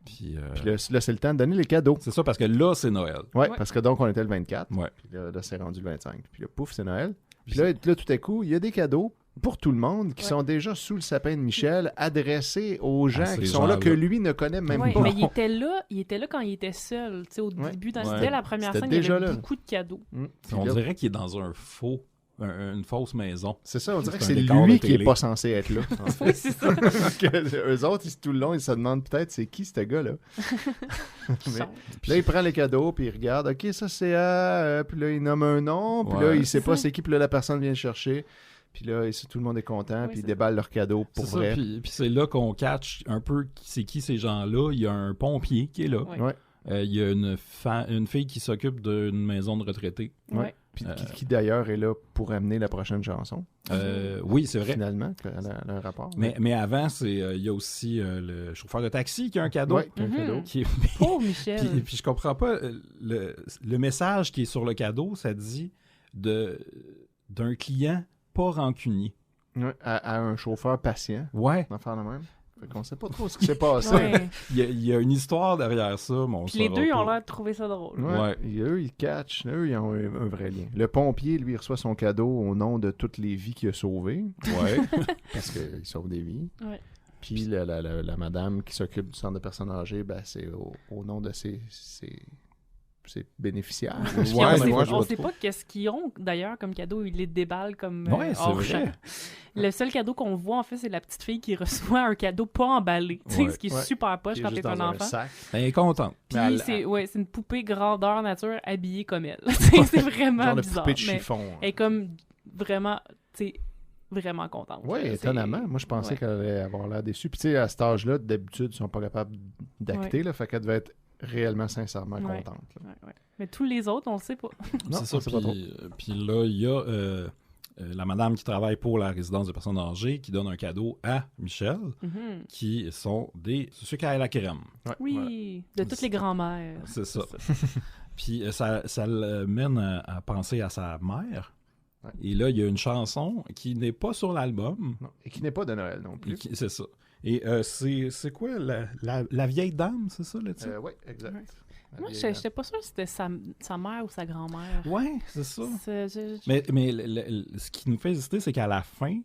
Puis Puis là, c'est le temps de donner les cadeaux. c'est ça, parce que là, c'est Noël. Ouais, Ouais. parce que donc, on était le 24. Ouais. Puis là c'est rendu le 25. Puis là, pouf, c'est Noël. Puis là, tout à coup, il y a des cadeaux pour tout le monde qui Ouais. sont déjà sous le sapin de Michel, adressés aux gens ces qui sont là gens-là. que lui ne connaît même Ouais, pas. mais il était là quand il était seul. Tu sais, au Ouais. début, Ouais. c'était la première C'était scène, il y déjà avait là. beaucoup de cadeaux. Puis On là, dirait qu'il est dans un une fausse maison. c'est ça, on dirait que C'est un c'est décor de lui qui télé. est pas censé être là. en fait. Oui, c'est ça. Que eux autres, tout le long, ils se demandent peut-être c'est qui ce gars-là. Mais- Puis là, il prend les cadeaux, puis il regarde. OK, ça c'est à. Puis là, il nomme un nom. Puis là, Ouais. il sait pas Ça. c'est qui. Puis là, la personne vient le chercher. Puis là, tout le monde est content. Ouais, puis ils c'est- déballent leurs cadeaux pour C'est ça, vrai. puis c'est là qu'on catch un peu c'est qui ces gens-là. Il y a un pompier qui est là. Ouais. Ouais. Il y a une fille qui s'occupe d'une maison de retraités. Ouais. Puis qui d'ailleurs est là pour amener la prochaine chanson. Oui, c'est vrai. Finalement, elle a un rapport. Mais avant, il y a aussi le chauffeur de taxi qui a un cadeau. Ouais, qui a un Mhm. cadeau. Qui est- Pauvre Michel. puis je comprends pas, le message qui est sur le cadeau, ça dit d'un client pas rancunier. Ouais, à un chauffeur patient. Ouais. On va faire le même. Fait qu'on sait pas trop ce qui s'est passé. Ouais. Il y a une histoire derrière ça, mais on Puis les saura deux pas. ont l'air de trouver ça drôle. Ouais. Ouais. Et eux, ils catchent. Eux, ils ont un vrai lien. Le pompier, lui, il reçoit son cadeau au nom de toutes les vies qu'il a sauvées. Ouais. Parce qu'il sauve des vies. Ouais. Puis la madame qui s'occupe du centre de personnes âgées, ben, c'est au nom de ses bénéficiaires. Puis Ouais, mais moi, on je sait trouve- pas qu'est-ce qu'ils ont d'ailleurs comme cadeau. Ils les déballent comme Ouais, c'est hors vrai. champ. Le seul cadeau qu'on voit, en fait, c'est la petite fille qui reçoit un cadeau pas emballé. Tu sais, Ouais. ce qui est Ouais. super poche Qui est quand juste t'es un dans un enfant. sac. Elle est contente. Puis Mais c'est une poupée grandeur nature habillée comme elle. Tu sais, c'est vraiment genre de bizarre. poupée de mais chiffon. elle est comme vraiment, tu sais, vraiment contente. Oui, C'est- étonnamment. Moi, je pensais ouais. qu'elle allait avoir l'air déçue. Puis, tu sais, à cet âge-là, d'habitude, ils sont pas capables d'acter. Là, fait qu'elle devait être réellement, sincèrement Ouais. contente. là. Ouais, ouais. Mais tous les autres, on le sait pas. Non, C'est ça. on sait pas trop. Puis là, il y a la madame qui travaille pour la résidence de personnes âgées qui donne un cadeau à Michel, Mhm. qui sont des sucres à la crème. Ouais, Oui, voilà. de toutes les grands-mères. C'est ça. Puis ça le mène à penser à sa mère. Ouais. Et là, il y a une chanson qui n'est pas sur l'album. Non. Et qui n'est pas de Noël non Et plus. c'est ça. Et c'est quoi la vieille dame, c'est ça le titre? Oui, exact. Ouais. La Moi, vieille je dame. n'étais pas sûre si c'était sa mère ou sa grand-mère. Ouais, c'est ça. Je- Mais ce qui nous fait hésiter, c'est qu'à la fin,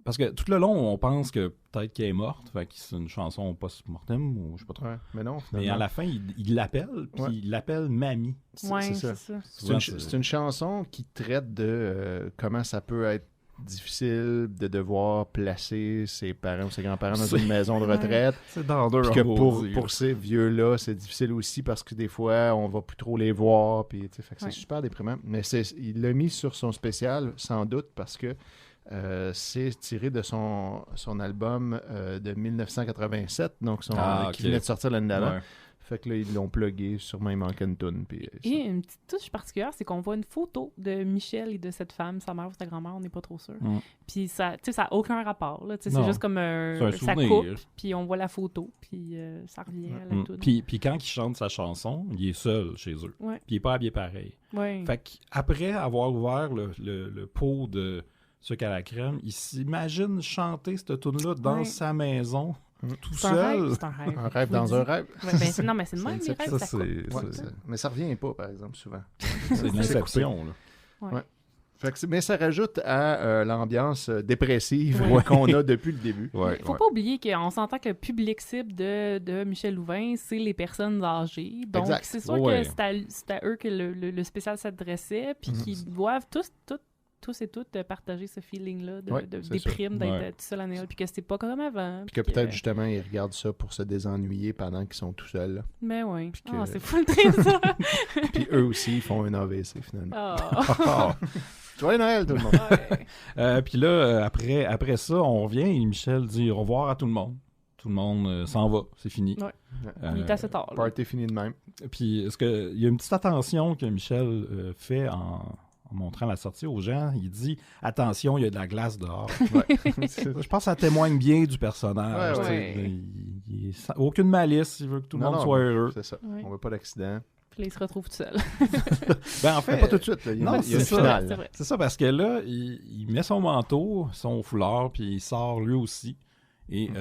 parce que tout le long, on pense que peut-être qu'elle est morte, fait que c'est une chanson post-mortem ou je sais pas trop. Ouais, mais non, Mais à finalement. la fin, il l'appelle, puis Ouais. il l'appelle Mamie. Ouais, c'est c'est ça. ça. C'est une chanson qui traite de comment ça peut être difficile de devoir placer ses parents ou ses grands-parents dans C'est- une maison de retraite. C'est dans deux Puis que pour ces vieux-là, c'est difficile aussi parce que des fois, on va plus trop les voir. Puis, tu sais, fait que Ouais. c'est super déprimant. Mais il l'a mis sur son spécial, sans doute, parce que c'est tiré de son album de 1987, donc qui venait de sortir l'année d'avant. Ouais. Fait que là, ils l'ont plugué, sûrement il manquait une toune. Puis, Et une petite touche particulière, c'est qu'on voit une photo de Michel et de cette femme, sa mère ou sa grand-mère, on n'est pas trop sûr. Mm. Puis ça, tu sais, ça n'a aucun rapport. Là. Tu sais, c'est Non. juste comme C'est un ça souvenir. coupe, puis on voit la photo, puis ça revient à la Mm. toune. Puis quand il chante sa chanson, il est seul chez eux. Ouais. Puis il est pas habillé pareil. Ouais. Fait qu'après avoir ouvert le pot de sucre à la crème, il s'imagine chanter cette tune-là dans sa maison, tout C'est un seul. rêve, c'est un rêve. Un rêve dans un rêve. Non, mais c'est le même, les rêves, ça coupe. Mais ça revient pas, par exemple, souvent. C'est une inception, là. Ouais. Fait que mais ça rajoute à l'ambiance dépressive qu'on a depuis le début. Faut pas oublier qu'on s'entend que le public cible de Michel Louvain, c'est les personnes âgées. Donc, c'est sûr que c'est à eux que le spécial s'adressait, puis qu'ils doivent tous et toutes partager ce feeling-là de déprime, d'être tout seul à Noël, puis que c'est pas comme avant. Puis que peut-être, justement, ils regardent ça pour se désennuyer pendant qu'ils sont tout seuls. Là. Mais oui. Puis que... c'est fou le triste, ça! Puis eux aussi, ils font un AVC, finalement. Oh. Joyeux Noël, tout le monde! Puis là, après ça, on revient et Michel dit au revoir à tout le monde. Tout le monde s'en va, c'est fini. Ouais. Il est assez tard. Party fini de même. Puis, il y a une petite attention que Michel fait en montrant la sortie aux gens. Il dit « Attention, il y a de la glace dehors. » Je pense que ça témoigne bien du personnage. Aucune malice, il veut que tout le monde soit heureux. C'est ça. On veut pas d'accident. Puis là, il se retrouve tout seul. En fait, pas tout de suite. Là. Il y a une finale. C'est ça, parce que là, il met son manteau, son foulard, puis il sort lui aussi. Et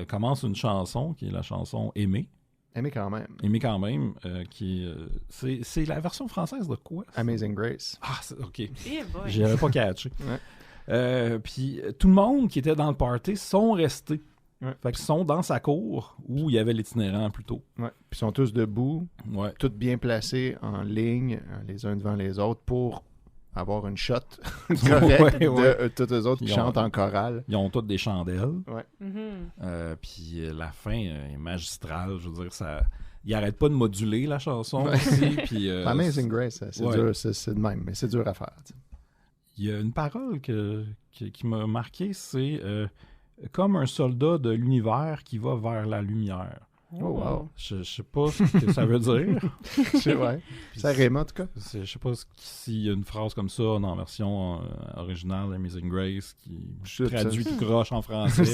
commence une chanson, qui est la chanson « Aimer ». Aimer quand même. Qui c'est la version française de quoi? Amazing Grace. Ah, OK. Boy. J'avais pas catché. Puis tout le monde qui était dans le party sont restés. Fait qu'ils sont dans sa cour où il y avait l'itinérant plus tôt. Puis ils sont tous debout, tous bien placés en ligne, les uns devant les autres, pour avoir une shot correcte de tous les autres qui chantent en chorale. Ils ont tous des chandelles. Puis la fin est magistrale. Je veux dire, ça... Il arrête pas de moduler la chanson aussi. Puis, Amazing Grace, c'est dur, c'est de même, mais c'est dur à faire. T'sais. Il y a une parole qui m'a marqué, c'est comme un soldat de l'univers qui va vers la lumière. Oh, wow. Je sais pas ce que ça veut dire. Ça rime en tout cas. Je sais pas s'il y a une phrase comme ça dans la version originale d'Amazing Grace qui traduit tout croche en français.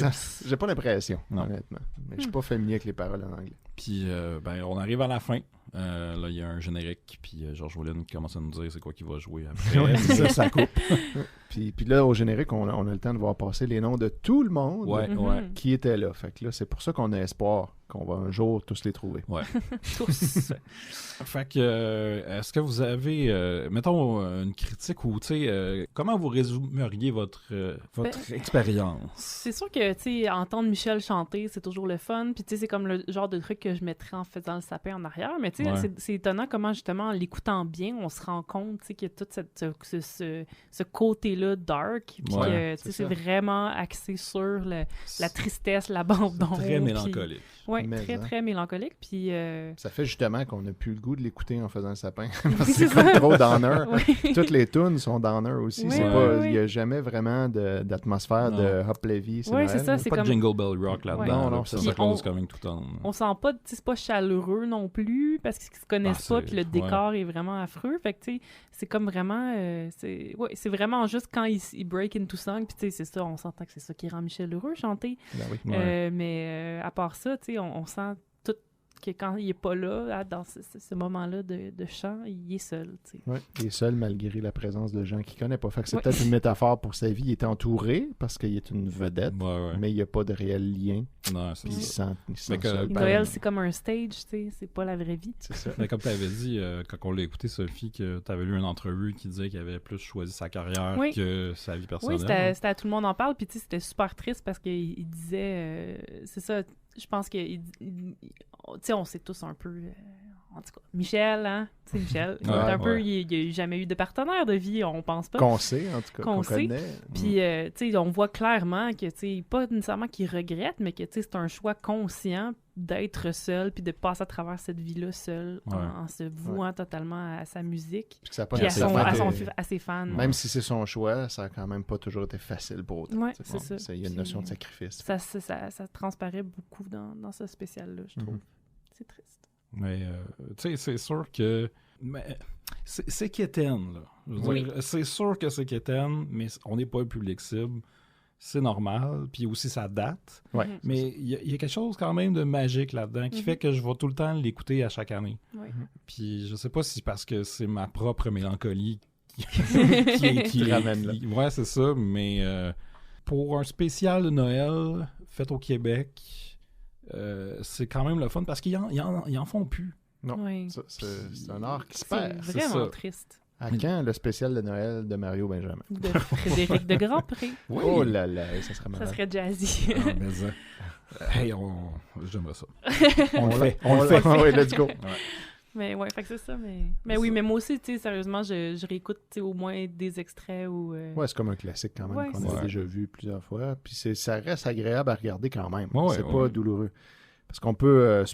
J'ai pas l'impression, honnêtement. Mais je suis pas familier avec les paroles en anglais. Puis on arrive à la fin. Là, il y a un générique, puis George Wolin commence à nous dire c'est quoi qu'il va jouer après. ça coupe. Puis là, au générique, on a le temps de voir passer les noms de tout le monde qui était là. Fait que là, c'est pour ça qu'on a espoir qu'on va un jour tous les trouver. Tous. Fait que, est-ce que vous avez, mettons, une critique ou, tu sais, comment vous résumeriez votre expérience? C'est sûr que, tu sais, entendre Michel chanter, c'est toujours le fun. Puis, tu sais, c'est comme le genre de truc que je mettrais en faisant le sapin en arrière. Mais, tu sais, c'est étonnant comment, justement, en l'écoutant bien, on se rend compte, tu sais, qu'il y a tout ce côté-là dark. Puis que, tu sais, c'est vraiment axé sur la tristesse, l'abandon. Très mélancolique. Oui, très mélancolique. Puis, ça fait justement qu'on n'a plus le goût de l'écouter en faisant le sapin. C'est comme trop downer. Toutes les tunes sont downer aussi. Il n'y a jamais vraiment d'atmosphère de Hop Levy. Oui, c'est ça. C'est pas de Jingle Bell Rock là-dedans. Non, c'est Claus Coming to Town. On sent pas, c'est pas chaleureux non plus parce qu'ils se connaissent pas, puis le décor est vraiment affreux. Fait que, tu sais, c'est comme vraiment... c'est vraiment juste quand il break into song, puis tu sais, c'est ça, on s'entend que c'est ça qui rend Michel heureux, chanter. Mais à part ça, tu sais, on sent tout que quand il est pas là, dans ce moment-là de chant, il est seul. Il est seul malgré la présence de gens qu'il connaît pas. Fait que c'est peut-être une métaphore pour sa vie. Il est entouré parce qu'il est une vedette, mais il n'y a pas de réel lien. Non, c'est ça. Il sent Noël, c'est comme un stage, tu sais, c'est pas la vraie vie. C'est ça. Mais comme tu avais dit, quand on l'a écouté, Sophie, que tu avais lu une entrevue qui disait qu'il avait plus choisi sa carrière que sa vie personnelle. Oui, c'était à Tout le monde en parle, puis tu sais, c'était super triste parce qu'il disait, c'est ça, je pense que, tu sais, on sait tous un peu, en tout cas, Michel, hein, tu sais, Michel, il n'a jamais eu de partenaire de vie, on pense pas. Qu'on sait, en tout cas, qu'on connaît. Puis, tu sais, on voit clairement que, tu sais, pas nécessairement qu'il regrette, mais que, tu sais, c'est un choix conscient d'être seul, puis de passer à travers cette vie-là seul, en se vouant totalement à sa musique, puis à ses fans. Même si c'est son choix, ça a quand même pas toujours été facile pour autant. Oui, c'est ça. Il y a une notion de sacrifice. Ça transparaît beaucoup dans ce spécial-là, je trouve. C'est triste. Mais, tu sais, c'est sûr que... c'est quétaine, là. Je veux dire, c'est sûr que c'est quétaine, mais on n'est pas un public cible. C'est normal, puis aussi ça date. Mais il y a quelque chose quand même de magique là-dedans qui fait que je vais tout le temps l'écouter à chaque année. Puis je sais pas si parce que c'est ma propre mélancolie qui ramène là. Ouais, c'est ça, mais pour un spécial de Noël fait au Québec, c'est quand même le fun parce qu'ils en font plus. Non, Oui. c'est un art qui se C'est perd. c'est vraiment ça. triste. À quand le spécial de Noël de Mario Benjamin? De Frédéric de Grandpré. Oui. Oh là là, ça serait Ça malade. serait jazzy. Ah, mais hey, j'aimerais ça. On le fait. Oui, let's go. Mais ouais, fait que c'est ça. Mais oui, mais moi aussi, tu sais, sérieusement, je réécoute tu sais, au moins des extraits ou. Ouais, c'est comme un classique quand même Ouais, qu'on c'est a ça. déjà vu plusieurs fois. Puis ça reste agréable à regarder quand même. Ouais, c'est ouais. pas douloureux. Parce qu'on peut,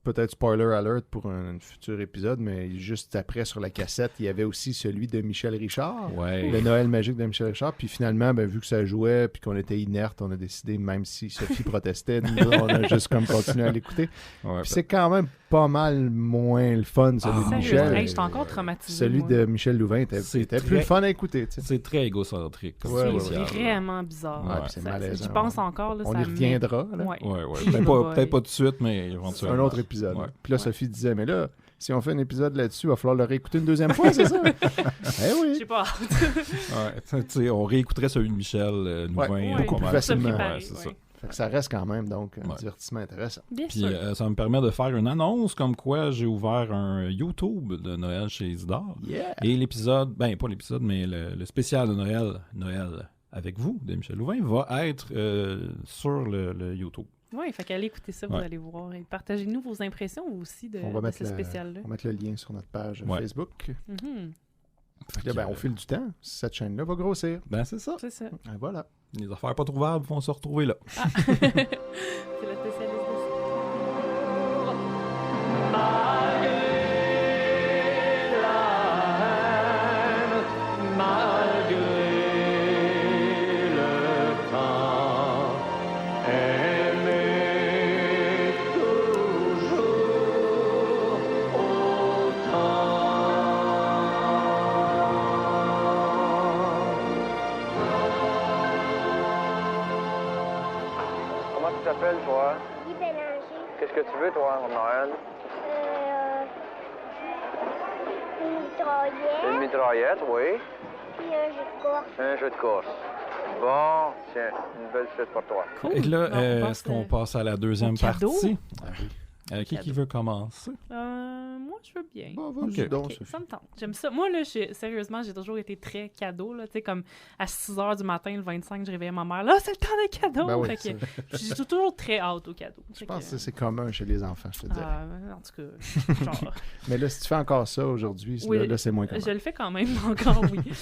peut-être spoiler alert pour un futur épisode, mais juste après sur la cassette, il y avait aussi celui de Michel Richard. Ouais. Le Noël magique de Michel Richard. Puis finalement, ben, vu que ça jouait puis qu'on était inerte, on a décidé, même si Sophie protestait, nous, on a juste comme continué à l'écouter. Ouais, Puis c'est quand même pas mal moins le fun, celui de Ah, Michel. Sérieusement, hey, j'étais encore traumatisée. Celui moi. de Michel Louvain était C'est plus très- le fun à écouter. Tu sais. c'est très égocentrique. comme Ouais, C'est ouais, ouais. vraiment bizarre. Ouais, puis c'est Ça, malaisant. j'y pense encore. Là, On ça y reviendra. là. Ouais. Ouais, ouais. Et Peut-être boy. pas tout de suite, mais C'est éventuellement. un autre épisode. Ouais. Puis là, Sophie disait, mais là, si on fait un épisode là-dessus, il va falloir le réécouter une deuxième fois, c'est ça? Eh oui! J'ai pas hâte. Ouais, tu sais, on réécouterait celui de Michel Louvain. Ouais, pas beaucoup plus mal. facilement. Ouais, c'est ça. Fait que ça reste quand même donc un Ouais. divertissement intéressant. Bien Puis sûr. ça me permet de faire une annonce comme quoi j'ai ouvert un YouTube de Noël chez Isidore. Yeah! Et l'épisode, ben pas l'épisode, mais le spécial de Noël avec vous, de Michel Louvain, va être sur le YouTube. Oui, fait qu'allez écouter ça, vous Ouais. allez voir. Et partagez-nous vos impressions aussi de, On va de mettre ce spécial-là. on va mettre le lien sur notre page Ouais. Facebook. Mhm. Puis là, ben, au fil du temps, cette chaîne-là va grossir. Ben c'est ça. C'est ça. Et voilà. Les affaires pas trouvables vont se retrouver là. C'est le spécialiste de ça. Comment tu t'appelles, toi? Guy Bélanger. Qu'est-ce que tu veux, toi, pour Noël? Une mitraillette. Une mitraillette, oui. Puis un jeu de course. Un jeu de course. Bon, tiens, une belle suite pour toi. Cool. Et là, Bon, on passe, est-ce qu'on passe à la deuxième au cadeau? partie? Ah oui. Qui veut commencer? Moi, je veux bien. Bon, vas-y Ok. donc, Ok, Sophie. ça me tente. J'aime ça. Moi, là, sérieusement, j'ai toujours été très cadeau. Là, tu sais, comme à 6 h du matin, le 25, je réveillais ma mère. Là, c'est le temps des cadeaux. Ben oui, Fait que j'ai toujours très hâte aux cadeaux. Je pense que c'est commun chez les enfants, je te dirais. En tout cas, genre, Mais là, si tu fais encore ça aujourd'hui, Oui, là, c'est moins commun. je le fais quand même encore, oui.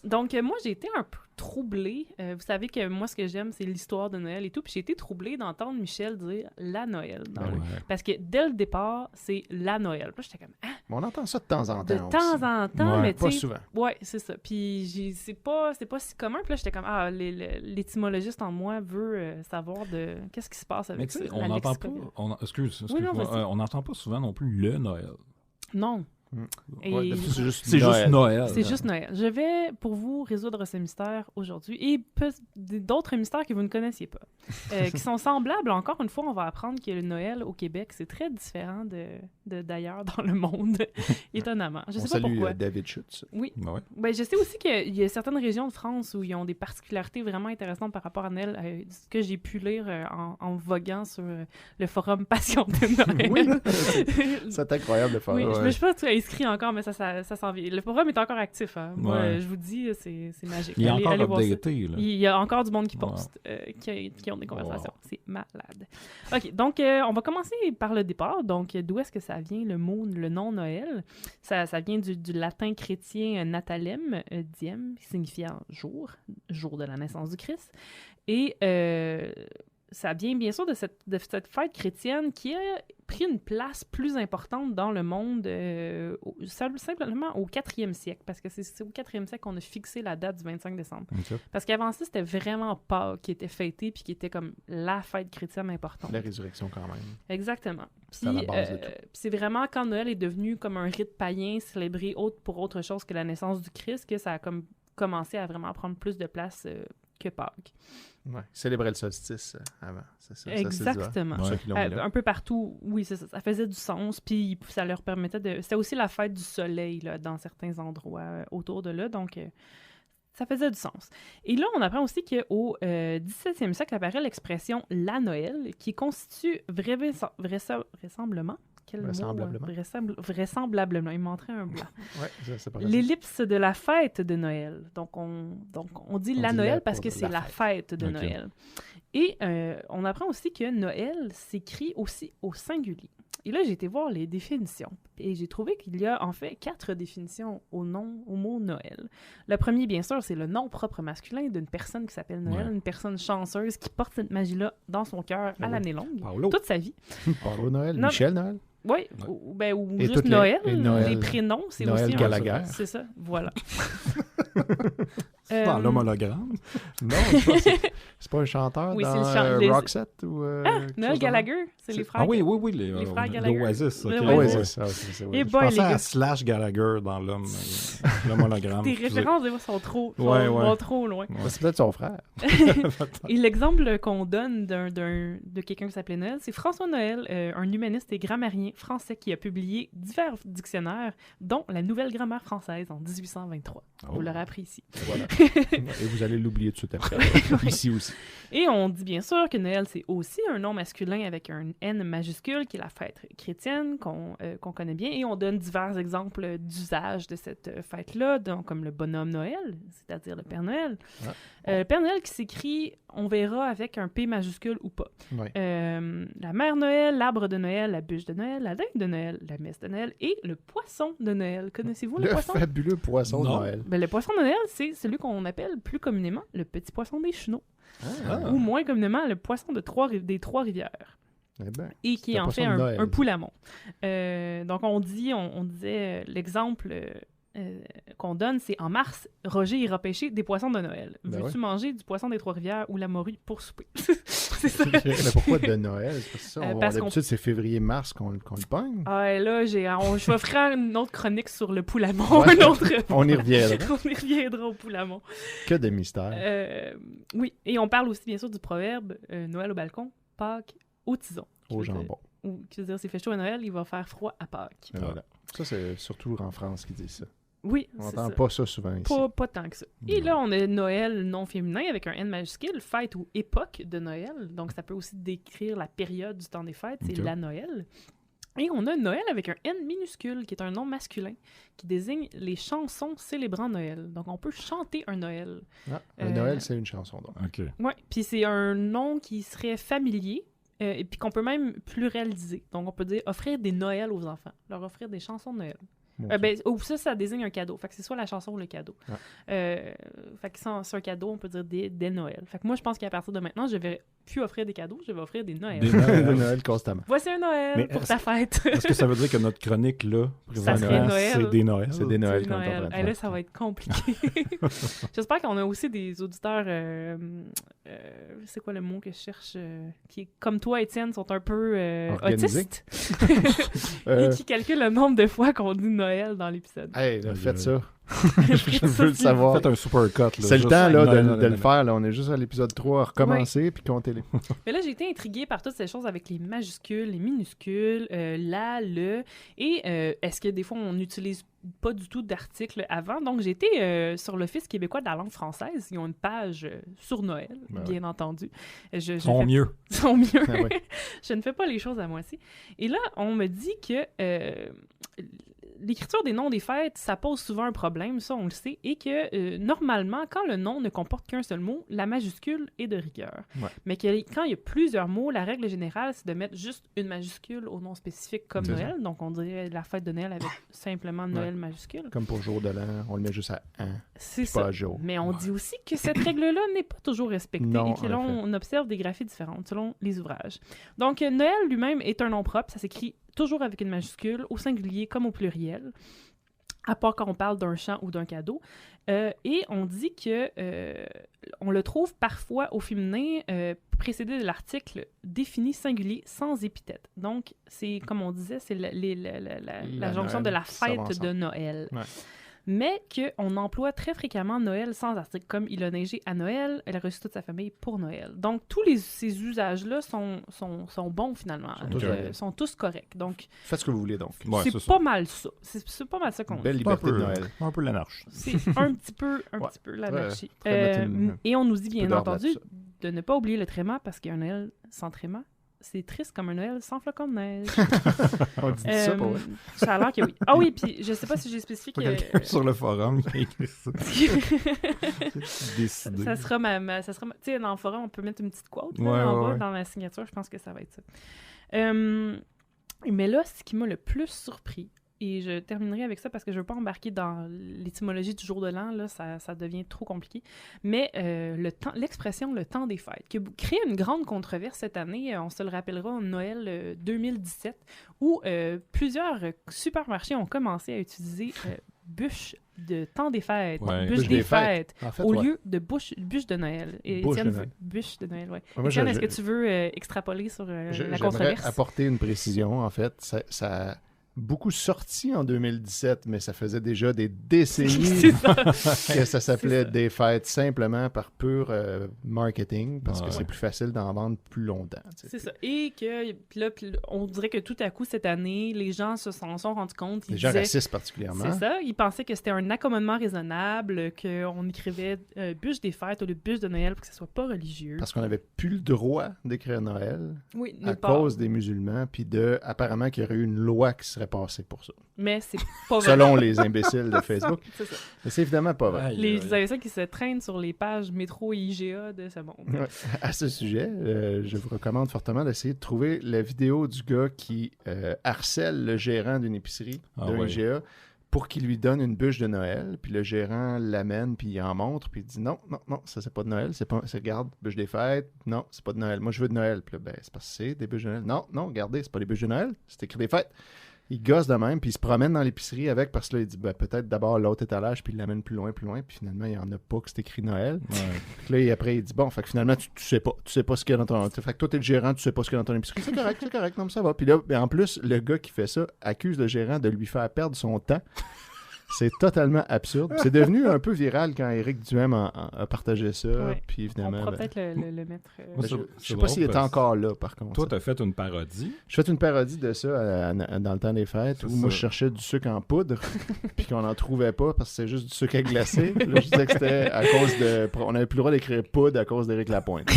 Donc, moi, j'ai été un peu troublée. Vous savez que moi, ce que j'aime, c'est l'histoire de Noël et tout. Puis j'ai été troublée d'entendre Michel dire la Noël. Ben oui. Parce que dès le départ, c'est la Noël. Puis là, j'étais comme, ah, Mais on entend ça de temps en temps. de temps en temps, Ouais, mais Pas tu sais. souvent. Ouais, c'est ça. Puis c'est pas si commun. Puis là, j'étais comme, ah, l'étymologiste en moi veut savoir de qu'est-ce qui se passe Mais avec tu sais, ça. on la n'entend pas. lexicographe. Excuse-moi, non, vas-y. on n'entend pas souvent non plus le Noël. Non. Et- Ouais, d'habitude, c'est juste C'est juste Noël. C'est juste Noël. Je vais, pour vous, résoudre ce mystère aujourd'hui et d'autres mystères que vous ne connaissiez pas, qui sont semblables. Encore une fois, on va apprendre que le Noël au Québec, c'est très différent d'ailleurs dans le monde, étonnamment. Je On sais pas salue pourquoi. David Schutz. Oui. Ben ouais. Ben, je sais aussi qu'il y a certaines régions de France où ils ont des particularités vraiment intéressantes par rapport à Noël, ce que j'ai pu lire en voguant sur le forum Passion de Noël. Oui, c'est incroyable de faire Oui, ça. je me suis pas inscrit encore, mais ça s'en vient. Le forum est encore actif. Hein. Moi, Ouais. je vous dis, c'est magique. Il est Allez encore voir ça. updaté. Là. Il y a encore du monde qui Wow. poste, qui ont des conversations. C'est malade. OK, donc on va commencer par le départ. Donc, d'où est-ce que ça vient, le nom Noël? Ça vient du latin chrétien natalem, diem, signifiant jour de la naissance du Christ. Et ça vient bien sûr de cette fête chrétienne qui a pris une place plus importante dans le monde simplement au 4e siècle, parce que c'est au 4e siècle qu'on a fixé la date du 25 décembre. Ok. Parce qu'avant ça, c'était vraiment Pâques qui était fêté puis qui était comme la fête chrétienne importante. La résurrection, quand même. Exactement. C'est à la base de tout. Puis c'est vraiment quand Noël est devenu comme un rite païen célébré pour autre chose que la naissance du Christ que ça a comme commencé à vraiment prendre plus de place que Pâques. Ouais. Célébrer le solstice avant. C'est ça. Exactement. Ça, c'est Un peu partout, oui, c'est ça. Ça faisait du sens, puis ça leur permettait de... C'était aussi la fête du soleil, là, dans certains endroits autour de là, donc ça faisait du sens. Et là, on apprend aussi qu'au 17e siècle apparaît l'expression « la Noël », qui constitue vraisemblablement... Vraisemblablement. Il m'entrait un blanc. Ouais, c'est pas l'ellipse de la fête de Noël. Donc, on dit la Noël parce que c'est la fête de Noël. Et on apprend aussi que Noël s'écrit aussi au singulier. Et là, j'ai été voir les définitions. Et j'ai trouvé qu'il y a en fait 4 définitions au mot Noël. Le premier, bien sûr, c'est le nom propre masculin d'une personne qui s'appelle Noël, une personne chanceuse qui porte cette magie-là dans son cœur à l'année longue, toute sa vie. Paulo Noël, Michel Noël. Oui, ou juste Noël. Les prénoms, c'est Noël aussi Gallagher. C'est ça, voilà. C'est dans l'homologramme? Non, c'est pas un chanteur dans Roxette ou... Noël Gallagher, c'est les frères. Ah oui, les frères Gallagher. L'Oasis. L'Oasis, je pensais à Slash Gallagher dans l'homologramme. Tes références, des fois, sont trop loin. C'est peut-être son frère. Et l'exemple qu'on donne de quelqu'un qui s'appelait Noël, c'est François Noël, un humaniste et grammairien français qui a publié divers dictionnaires, dont la Nouvelle Grammaire française en 1823. Vous l'aurez appris ici. Voilà. Et vous allez l'oublier tout de suite après. Ici aussi. Et on dit bien sûr que Noël, c'est aussi un nom masculin avec un N majuscule, qui est la fête chrétienne qu'on connaît bien. Et on donne divers exemples d'usage de cette fête-là, comme le bonhomme Noël, c'est-à-dire le Père Noël. Le Père Noël qui s'écrit, on verra, avec un P majuscule ou pas. Ouais. La mère Noël, l'arbre de Noël, la bûche de Noël, la dinde de Noël, la messe de Noël et le poisson de Noël. Connaissez-vous le poisson? Le fabuleux poisson de Noël. Ben, le poisson de Noël, c'est celui qu'on appelle plus communément le petit poisson des chenaux. Ou moins communément le poisson des Trois-Rivières. Eh ben, et qui est en fait un poulamon. Donc on disait l'exemple qu'on donne, c'est en mars, Roger ira pêcher des poissons de Noël. Veux-tu manger du poisson des Trois-Rivières ou la morue pour souper? C'est ça. Mais pourquoi de Noël? D'habitude, c'est février-mars qu'on le pogne. Ah, là, je vais faire une autre chronique sur le poulamon. On y reviendra. On y reviendra au poulamon. Que de mystère. Oui, et on parle aussi, bien sûr, du proverbe Noël au balcon, Pâques au tison. Au jambon. Ou, qui veut dire, s'il fait chaud à Noël, il va faire froid à Pâques. Voilà. Ça, c'est surtout en France qu'ils disent ça. Oui, on n'entend pas ça souvent ici. Pas tant que ça. Et là, on a Noël non féminin avec un N majuscule, fête ou époque de Noël. Donc, ça peut aussi décrire la période du temps des fêtes, c'est la Noël. Et on a Noël avec un N minuscule, qui est un nom masculin, qui désigne les chansons célébrant Noël. Donc, on peut chanter un Noël. Noël, c'est une chanson, donc. OK. Oui, puis c'est un nom qui serait familier, et puis qu'on peut même pluraliser. Donc, on peut dire offrir des Noëls aux enfants, leur offrir des chansons de Noël. Ou ça désigne un cadeau. Fait que c'est soit la chanson ou le cadeau. Fait que c'est un cadeau, on peut dire des Noëls. Fait que moi, je pense qu'à partir de maintenant, je vais plus offrir des cadeaux, je vais offrir des Noëls. Des Noëls constamment. Voici un Noël pour ta fête. Est-ce que ça veut dire que notre chronique, là, ça serait Noël. C'est des Noëls? C'est des Noëls. Là, ça va être compliqué. J'espère qu'on a aussi des auditeurs, c'est quoi le mot que je cherche, qui, comme toi, Étienne, sont un peu autistes. Et qui calculent le nombre de fois qu'on dit Noël dans l'épisode. Hey, faites ça. Je veux le savoir. Faites un super cut. C'est le temps là, de le faire. Là. On est juste à l'épisode 3 à recommencer puis comptez-les. Mais là, j'ai été intriguée par toutes ces choses avec les majuscules, les minuscules, la, le. Et est-ce que des fois, on n'utilise pas du tout d'articles avant? Donc, j'ai été sur l'Office québécois de la langue française. Ils ont une page sur Noël, bien entendu. Ils sont mieux. Je ne fais pas les choses à moitié. Et là, on me dit que l'écriture des noms des fêtes, ça pose souvent un problème, ça on le sait, et que normalement, quand le nom ne comporte qu'un seul mot, la majuscule est de rigueur. Mais que quand il y a plusieurs mots, la règle générale, c'est de mettre juste une majuscule au nom spécifique comme Noël. Donc on dirait la fête de Noël avec simplement Noël majuscule. Comme pour jour de l'an, on le met juste à 1. C'est ça. Pas à jour. Mais on dit aussi que cette règle-là n'est pas toujours respectée et que l'on on observe des graphies différentes selon les ouvrages. Donc Noël lui-même est un nom propre, ça s'écrit toujours avec une majuscule, au singulier comme au pluriel, à part quand on parle d'un chant ou d'un cadeau. Et on dit que on le trouve parfois au féminin précédé de l'article défini singulier sans épithète. Donc, c'est, comme on disait, c'est la jonction de la fête de Noël. mais qu'on emploie très fréquemment Noël sans article, comme il a neigé à Noël, elle a reçu toute sa famille pour Noël. Donc, tous ces usages-là sont bons, finalement. Sont tous corrects. Donc, faites ce que vous voulez, donc. Ouais, c'est pas mal ça. C'est pas mal ça qu'on dit. Belle liberté de Noël. Un peu l'anarchie. C'est un petit peu l'anarchie. Une... Et on nous dit, bien entendu, là-dessus. de ne pas oublier le tréma, parce qu'un Noël sans tréma, c'est triste comme un Noël sans flocons de neige. On dit ça pour vrai. Ça a l'air que oui. Ah oui, puis je sais pas si j'ai spécifié que... Quelqu'un sur le forum qui a écrit ça. Décidé. Ça sera tu sais, dans le forum, on peut mettre une petite quote Ouais, en bas ouais. dans la signature. Je pense que ça va être ça. Mais là, ce qui m'a le plus surpris, et je terminerai avec ça parce que je veux pas embarquer dans l'étymologie du jour de l'an, là, ça devient trop compliqué. Mais l'expression « le temps des fêtes », qui a créé une grande controverse cette année, on se le rappellera en Noël 2017, où plusieurs supermarchés ont commencé à utiliser bûche de temps des fêtes, bûche des fêtes, en fait, au lieu de bûche de Noël. Et Étienne, bûche de Noël, oui. Étienne, est-ce que tu veux extrapoler sur la controverse? J'aimerais apporter une précision, en fait. Ça a beaucoup sorti en 2017, mais ça faisait déjà des décennies que ça s'appelait des fêtes simplement par pur marketing, parce que c'est plus facile d'en vendre plus longtemps. C'est ça. Et que là, on dirait que tout à coup, cette année, les gens se sont rendus compte. Les gens racistes particulièrement. C'est ça. Ils pensaient que c'était un accommodement raisonnable, qu'on écrivait bûche des fêtes ou le bûche de Noël pour que ce soit pas religieux. Parce qu'on n'avait plus le droit d'écrire Noël à part. cause des musulmans, puis apparemment qu'il y aurait eu une loi qui serait passée pour ça. Mais c'est pas vrai. Selon les imbéciles de Facebook. C'est ça. Mais c'est évidemment pas vrai. Les avez qui se traînent sur les pages métro et IGA de ce monde. Ouais. À ce sujet, je vous recommande fortement d'essayer de trouver la vidéo du gars qui harcèle le gérant d'une épicerie, d'un IGA, pour qu'il lui donne une bûche de Noël. Puis le gérant l'amène, puis il en montre, puis il dit non, ça c'est pas de Noël, c'est regarde, bûche des fêtes, non, c'est pas de Noël, moi je veux de Noël. Puis là, c'est parce que c'est des bûches de Noël. Non, regardez, c'est pas des bûches de Noël, c'est écrit des fêtes. Il gosse de même, puis il se promène dans l'épicerie avec, parce que là, il dit peut-être d'abord l'autre étalage, puis il l'amène plus loin, puis finalement, il n'y en a pas que c'est écrit Noël. Puis là, et après, il dit fait que finalement, tu sais pas ce qu'il y a dans ton... Fait que toi, t'es le gérant, tu sais pas ce qu'il y a dans ton épicerie. C'est correct, non, mais ça va. Puis là, en plus, le gars qui fait ça accuse le gérant de lui faire perdre son temps. C'est totalement absurde. C'est devenu un peu viral quand Éric Duhem a partagé ça. Puis évidemment, on pourra peut-être le mettre. Je sais pas s'il est encore là, par contre. Toi, t'as fait une parodie. J'ai fait une parodie de ça dans le temps des fêtes où moi je cherchais du sucre en poudre puis qu'on n'en trouvait pas parce que c'était juste du sucre à glacer. Là, je disais que c'était à cause de... On n'avait plus le droit d'écrire poudre à cause d'Éric Lapointe.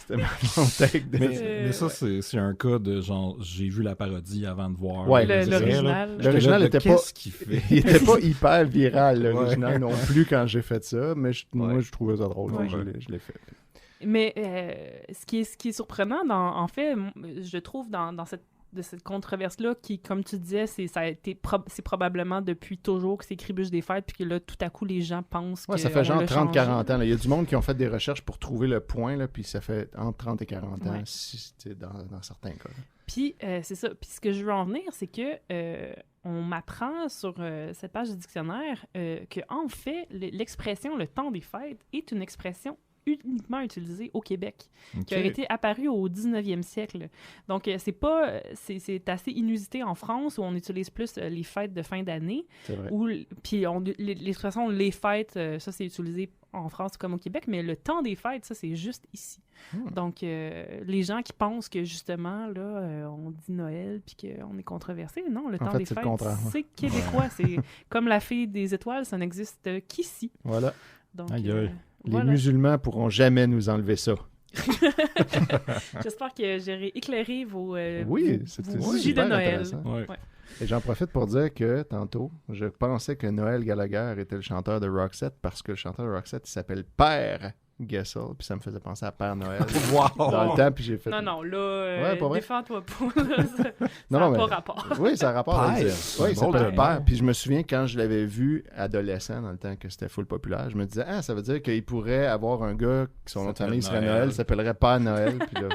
C'était mon take de mais ça, c'est un cas de genre, j'ai vu la parodie avant de voir. Ouais, l'original. L'original n'était pas... Qu'est-ce qu'il fait? Il était pas hyper viral, l'original non plus, quand j'ai fait ça, mais moi, je trouvais ça drôle, donc je l'ai fait. Mais ce qui est surprenant, en fait, je trouve dans cette controverse-là, qui, comme tu disais, c'est probablement depuis toujours que c'est écrit bûche des fêtes, puis que là, tout à coup, les gens pensent que ça fait genre 30-40 ans. Là. Il y a du monde qui ont fait des recherches pour trouver le point, là, puis ça fait entre 30 et 40 ans, dans certains cas. Puis, c'est ça. Puis ce que je veux en venir, c'est que on m'apprend sur cette page du dictionnaire que, en fait, l'expression « le temps des fêtes » est une expression uniquement utilisée au Québec, qui a été apparue au 19e siècle. Donc, c'est assez inusité en France, où on utilise plus les fêtes de fin d'année. C'est vrai. Puis l'expression « les fêtes », ça, c'est utilisé en France comme au Québec, mais le temps des fêtes, ça, c'est juste ici. Donc, les gens qui pensent que, justement, là, on dit Noël, puis qu'on est controversé, non, le temps des fêtes, c'est québécois. C'est comme la fille des étoiles, ça n'existe qu'ici. Voilà. Donc, les musulmans pourront jamais nous enlever ça. J'espère que j'aurai éclairé vos c'était bougies de Noël. Ouais. Et j'en profite pour dire que, tantôt, je pensais que Noël Gallagher était le chanteur de Roxette parce que le chanteur de Roxette, il s'appelle Père Gessel, puis ça me faisait penser à Père Noël dans le temps, puis j'ai fait... Non, défends-toi pas. Ça n'a pas rapport. Oui, ça a rapport. Père. Oui, il s'appelle Père. Puis je me souviens, quand je l'avais vu adolescent, dans le temps que c'était full populaire, je me disais, ça veut dire qu'il pourrait avoir un gars, son nom de famille serait Noël, s'appellerait Père Noël, puis là,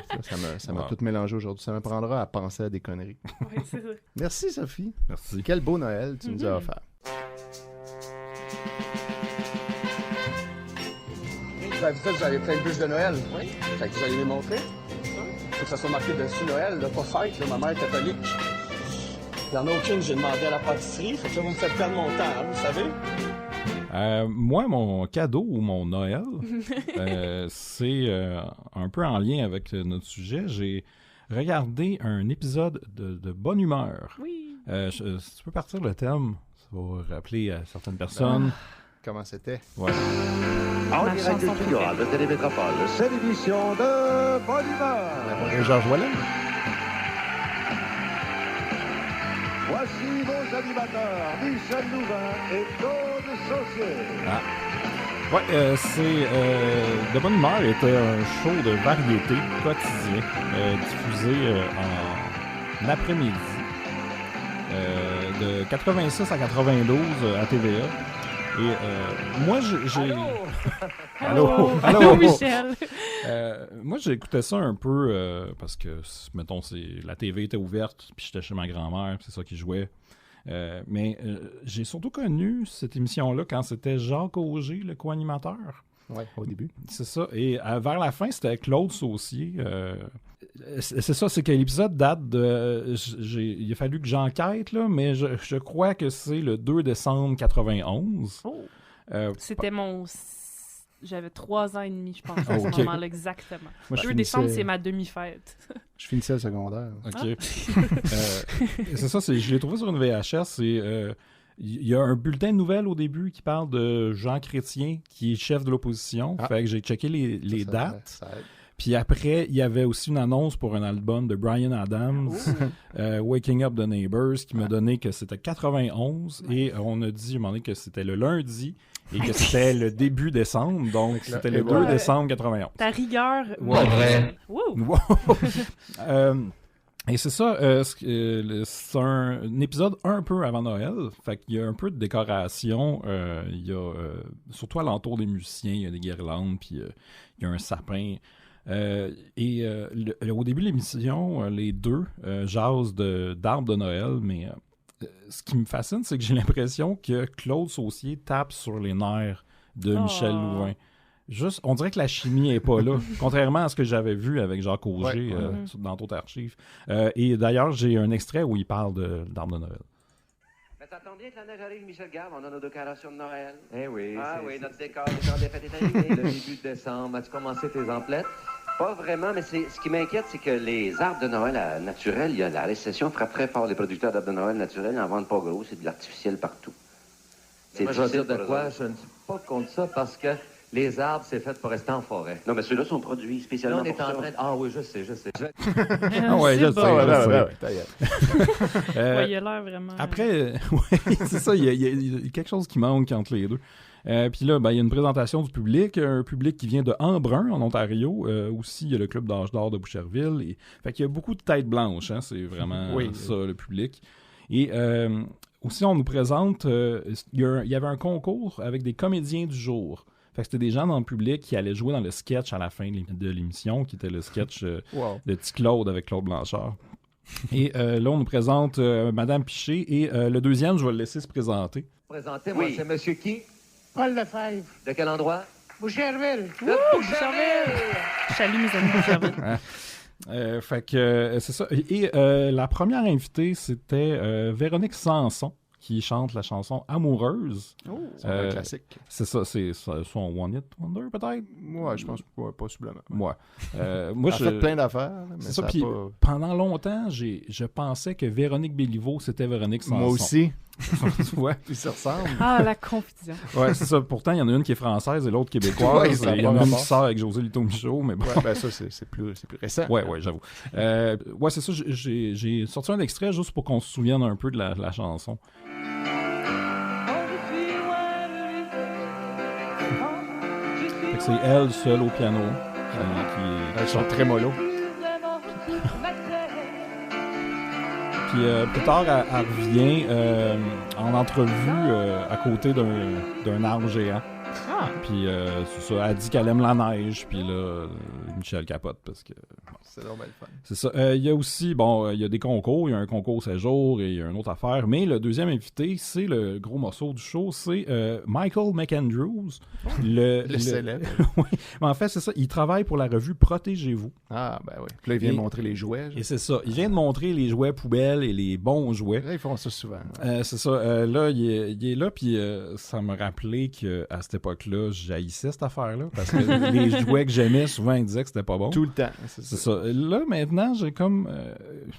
ça m'a tout mélangé aujourd'hui. Ça m'apprendra à penser à des conneries. Oui, c'est ça. Merci, Sophie. Merci. Quel beau Noël tu nous as offert. Vous avez plein de bûches de Noël. Oui. Fait que vous allez les montrer. Faut que ça soit marqué dessus Noël, là, pas fête, là, ma mère est catholique. Il n'y en a aucune, j'ai demandé à la pâtisserie. Fait que là, vous me faites perdre mon temps, hein, vous savez? Moi, mon cadeau ou mon Noël, c'est un peu en lien avec notre sujet. J'ai regardé un épisode de Bonne Humeur. Oui. Si tu peux partir le thème, ça va rappeler à certaines personnes. Comment c'était? Ouais. En direct du studio de Télémétropole, c'est l'émission de Bonne Humeur. Georges Wallen. Voici vos animateurs, Michel Louvain et Claude Saucier. Ouais, c'est De Bonne Humeur était un show de variété quotidien diffusé en après-midi de 86 à 92 à TVA. Et moi, j'ai... Allô? Allô, Michel! Moi, j'écoutais ça un peu parce que, mettons, la TV était ouverte, puis j'étais chez ma grand-mère, c'est ça qui jouait. Mais j'ai surtout connu cette émission-là quand c'était Jacques Auger, le co-animateur. Oui, au début. C'est ça. Et vers la fin, c'était Claude Saucier. C'est ça, c'est que l'épisode date de... il a fallu que j'enquête, là, mais je crois que c'est le 2 décembre 91. Oh! C'était J'avais 3 ans et demi, je pense, à ce moment-là, exactement. Moi, 2 décembre, c'est ma demi-fête. Je finissais le secondaire. OK. C'est ça, je l'ai trouvé sur une VHS. Il y a un bulletin de nouvelles au début qui parle de Jean Chrétien, qui est chef de l'opposition. Fait que j'ai checké les dates. Ça aide. Puis après, il y avait aussi une annonce pour un album de Bryan Adams, Waking Up the Neighbors, qui m'a donné que c'était 91. Et on a dit, à un moment donné, que c'était le lundi et que c'était le début décembre. Donc, c'était le 2 décembre 91. Ta rigueur. Ouais. Vrai. Wow. Et c'est ça, c'est un épisode un peu avant Noël. Fait qu'il y a un peu de décoration. Il y a, surtout alentour des musiciens, il y a des guirlandes, puis il y a un sapin. Au début de l'émission, les deux jasent d'arbres de Noël, mais ce qui me fascine, c'est que j'ai l'impression que Claude Saucier tape sur les nerfs de Michel Louvain. Juste, on dirait que la chimie n'est pas là, contrairement à ce que j'avais vu avec Jacques Auger dans d'autres archives. Et d'ailleurs, j'ai un extrait où il parle d'arbres de Noël. Mais t'attends bien que la neige arrive, Michel Garde, on a nos décorations de Noël. Eh oui. Ah oui, notre décor des temps des fêtes est arrivé. Le début de décembre, as-tu commencé tes emplettes? Pas vraiment, mais ce qui m'inquiète, c'est que les arbres de Noël naturels, il y a la récession frappe très fort les producteurs d'arbres de Noël naturels, ils n'en vendent pas gros, c'est de l'artificiel partout. Moi, je vais dire de quoi, je ne suis pas contre ça parce que les arbres, c'est fait pour rester en forêt. Non, mais ceux-là sont produits spécialement là, on est pour en ça. train de... Ah oui, je sais. Ah ouais, je sais. Il a l'air vraiment... Après, c'est ça, il y a quelque chose qui manque entre les deux. Puis là, il y a une présentation du public, un public qui vient de Embrun, en Ontario. Aussi, il y a le Club d'âge d'or de Boucherville. Fait qu'il y a beaucoup de têtes blanches, hein, c'est vraiment ça, le public. Et aussi, on nous présente, il y avait un concours avec des comédiens du jour. Fait que c'était des gens dans le public qui allaient jouer dans le sketch à la fin de l'émission, qui était le sketch de Petit Claude avec Claude Blanchard. Et là, on nous présente Madame Piché. Et le deuxième, je vais le laisser se présenter. Présentez-moi, c'est monsieur qui? Paul Lefebvre. De quel endroit? Boucherville. Boucherville! Salut mes amis Boucherville. Fait que c'est ça. Et la première invitée, c'était Véronique Sanson, qui chante la chanson Amoureuse. C'est un classique. C'est ça, c'est son One Hit Wonder, peut-être? Ouais, je pense possiblement. Ouais. Moi, elle a fait plein d'affaires. C'est ça, puis pendant longtemps, je pensais que Véronique Béliveau, c'était Véronique Sanson. Moi aussi. Ouais. Ils se ressemblent. Ah, la confusion. Ouais, c'est ça. Pourtant, il y en a une qui est française et l'autre québécoise. Il y en a une qui sort avec José Lito-Michaud, mais bon. Ouais, ça, c'est plus récent. Ouais, j'avoue. Ouais, c'est ça. J'ai sorti un extrait juste pour qu'on se souvienne un peu de la chanson. C'est elle seule au piano. Elle chante très mollo. Puis plus tard, elle revient en entrevue à côté d'un arbre géant. Ah. Puis c'est ça, elle dit qu'elle aime la neige, puis là, Michel capote parce que... Bon. C'est vraiment le fun. C'est ça. Il y a aussi, il y a des concours, il y a un concours 16 jours et il y a une autre affaire, mais le deuxième invité, c'est le gros morceau du show, c'est Michael McAndrews. Le célèbre. Oui, mais en fait, c'est ça, il travaille pour la revue Protégez-vous. Ah, ben oui. Puis là, il vient de montrer les jouets. Et c'est ça, il vient de montrer les jouets poubelles et les bons jouets. Là, ils font ça souvent. C'est ça, là, il est là, puis ça me rappelait qu'à cette époque-là, j'haïssais cette affaire-là, parce que les jouets que j'aimais, souvent, ils disaient que c'était pas bon. Tout le temps. C'est ça. Là, maintenant, j'ai comme...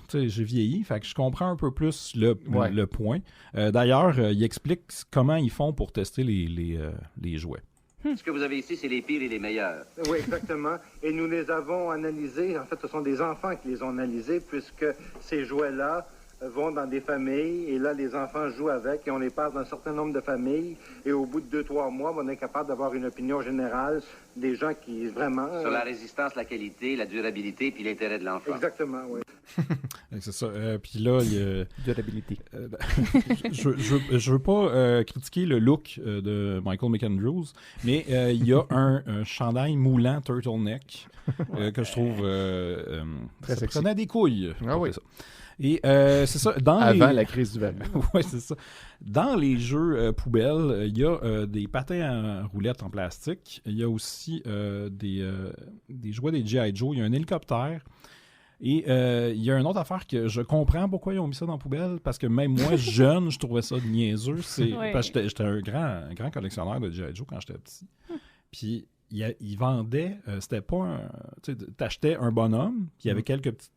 tu sais, j'ai vieilli, fait que je comprends un peu plus le point. D'ailleurs, il explique comment ils font pour tester les jouets. Ce que vous avez ici, c'est les pires et les meilleurs. Oui, exactement. Et nous les avons analysés. En fait, ce sont des enfants qui les ont analysés, puisque ces jouets-là vont dans des familles, et là, les enfants jouent avec, et on les passe dans un certain nombre de familles, et au bout de 2-3 mois, on est capable d'avoir une opinion générale des gens qui, vraiment... Sur la résistance, la qualité, la durabilité, puis l'intérêt de l'enfant. Exactement, oui. C'est ça. Puis là, il y a... Durabilité. Je veux pas critiquer le look de Michael McAndrews, mais il y a un chandail moulant turtleneck que je trouve... très ça sexy. prenait des couilles. Ah oui. Ça. Et c'est ça. Avant la crise du verre. Oui, c'est ça. Dans les jeux poubelles, il y a des patins à roulettes en plastique. Il y a aussi des jouets des G.I. Joe. Il y a un hélicoptère. Et il y a une autre affaire que je comprends pourquoi ils ont mis ça dans la poubelle, parce que même moi, jeune, je trouvais ça niaiseux. Parce que j'étais un grand collectionneur de G.I. Joe quand j'étais petit. Puis ils vendaient, c'était pas un... Tu t'achetais un bonhomme, puis il y avait quelques petits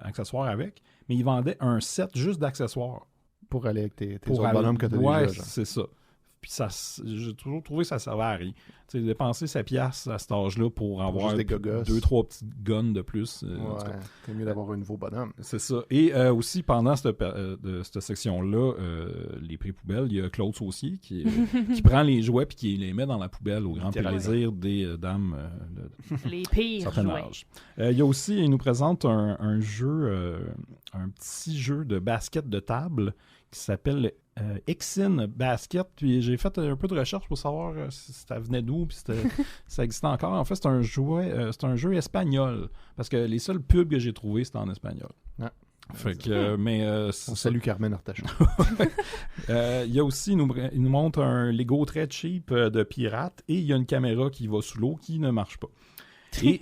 accessoires avec, mais ils vendaient un set juste d'accessoires. Pour aller avec tes autres bonhommes que tu as déjà. C'est ça. Puis j'ai toujours trouvé que ça servait à rien. Tu sais, dépenser sa pièce à cet âge-là pour avoir 2-3 petites guns de plus. C'est mieux d'avoir un nouveau bonhomme. C'est ça. Et aussi, pendant cette section-là, les prix poubelles, il y a Claude Saucier qui prend les jouets puis qui les met dans la poubelle au grand plaisir des dames de les pires certain jouets. âge. Il y a aussi, il nous présente un jeu, un petit jeu de basket de table qui s'appelle Exin Basket. Puis j'ai fait un peu de recherche pour savoir si ça venait d'où puis ça existait encore. En fait, c'est un jeu espagnol. Parce que les seuls pubs que j'ai trouvés, c'était en espagnol. Ah. Fait que, mais on salue Carmen Artachon. Il y a aussi, il nous montre un Lego très cheap de pirate et il y a une caméra qui va sous l'eau qui ne marche pas. Et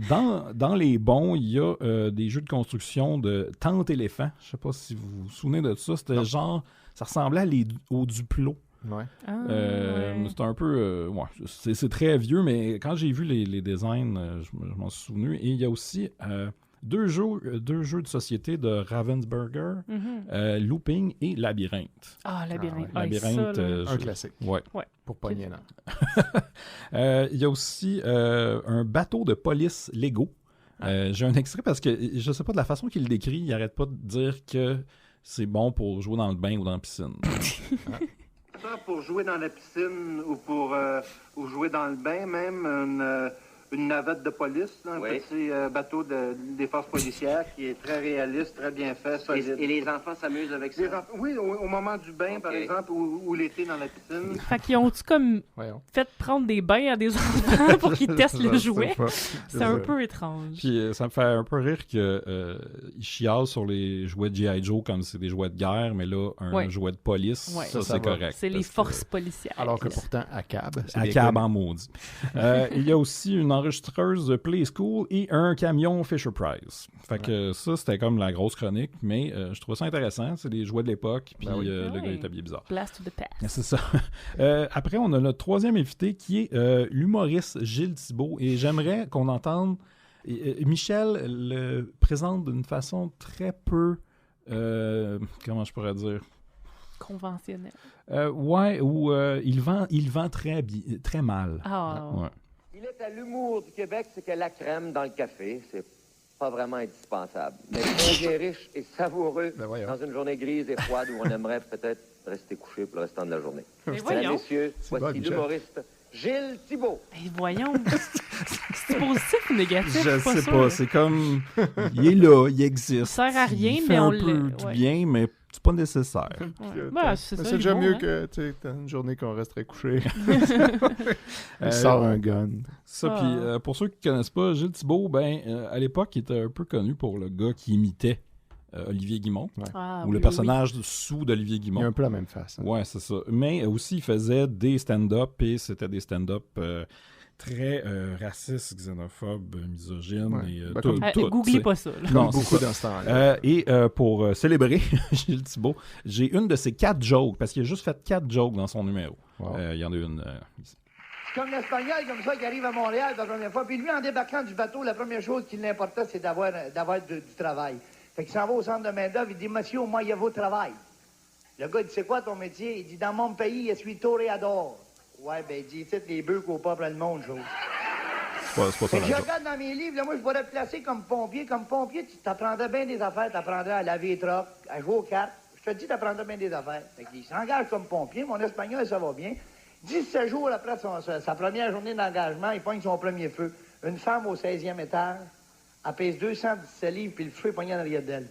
dans les bons, il y a des jeux de construction de tente éléphant. Je sais pas si vous vous souvenez de ça. C'était genre, ça ressemblait au Duplo. Ouais. C'était un peu... c'est très vieux, mais quand j'ai vu les designs, je m'en suis souvenu. Et il y a aussi deux jeux de société de Ravensburger, Looping et Labyrinthe. Ah, Labyrinthe. Labyrinthe, un classique. Ouais. Pour pogner là. Il y a aussi un bateau de police Lego. J'ai un extrait parce que je sais pas, de la façon qu'il le décrit, il arrête pas de dire que c'est bon pour jouer dans le bain ou dans la piscine. Pour jouer dans la piscine ou pour ou jouer dans le bain, même une navette de police, là, un petit bateau des forces policières qui est très réaliste, très bien fait, solide. Et les enfants s'amusent avec ça? Oui, au moment du bain, par exemple, ou l'été dans la piscine. Fait qu'ils ont-tu comme fait prendre des bains à des enfants pour qu'ils testent le jouet? C'est un peu étrange. Puis ça me fait un peu rire qu'ils chialent sur les jouets de G.I. Joe comme c'est des jouets de guerre, mais là, un jouet de police, ça c'est correct. C'est les forces policières. Alors que pourtant, à cab, à cab en maudit. Il y a aussi une enregistreuse Play School et un camion Fisher-Price. Fait que ça, c'était comme la grosse chronique, mais je trouve ça intéressant. C'est des jouets de l'époque, puis le gars est habillé bizarre. Blast to the past. C'est ça. Après, on a notre troisième invité qui est l'humoriste Gilles Thibault, et j'aimerais qu'on entende... Michel le présente d'une façon très peu... comment je pourrais dire? Conventionnel. Il vend très mal. Ah. Ouais. Il est à l'humour du Québec, c'est que la crème dans le café, c'est pas vraiment indispensable. Mais bien riche et savoureux dans une journée grise et froide où on aimerait peut-être rester couché pour le restant de la journée. Mesdames, messieurs, voici l'humoriste Gilles Thibault. Mais voyons, c'est positif ou négatif? Je sais pas, c'est comme... Il est là, il existe. Il sert à rien, il mais fait on un peu du bien, mais c'est pas nécessaire. C'est ça, c'est déjà l'humour, mieux hein. que t'as une journée qu'on resterait couché. Il sort un gun. Ça, puis pour ceux qui connaissent pas, Gilles Thibault, à l'époque, il était un peu connu pour le gars qui imitait Olivier Guimond, ou le personnage sous d'Olivier Guimond. Il a un peu la même face. Hein. Ouais, c'est ça. Mais aussi, il faisait des stand-up, et c'était des stand-up très racistes, xénophobes, misogynes. Ouais. Et, googlez pas ça. Là. Non, beaucoup dans ce temps-là. Et pour célébrer Gilles Thibault, j'ai une de ses 4 jokes, parce qu'il a juste fait 4 jokes dans son numéro. Wow. Il y en a une ici. C'est comme l'Espagnol, comme ça, qui arrive à Montréal la première fois. Puis lui, en débarquant du bateau, la première chose qui l'importait, c'est d'avoir du travail. Fait qu'il s'en va au centre de main-d'œuvre, il dit, monsieur, moi, il y a votre travail. Le gars, il dit, c'est quoi ton métier? Il dit, dans mon pays, je suis toréador. Ouais, ben, il dit, c'est les bœufs qu'au peuple le monde, chose. C'est pas ça. Fait que je regarde dans mes livres, là, moi, je pourrais te placer comme pompier. Comme pompier, tu t'apprendrais bien des affaires. T'apprendrais à laver les trocs, à jouer aux cartes. Je te dis, t'apprendrais bien des affaires. Fait qu'il s'engage comme pompier. Mon espagnol, ça va bien. 17 jours après sa première journée d'engagement, il pogne son premier feu. Une femme au 16e étage, elle pèse 217 livres, puis le feu est pogné en arrière d'elle.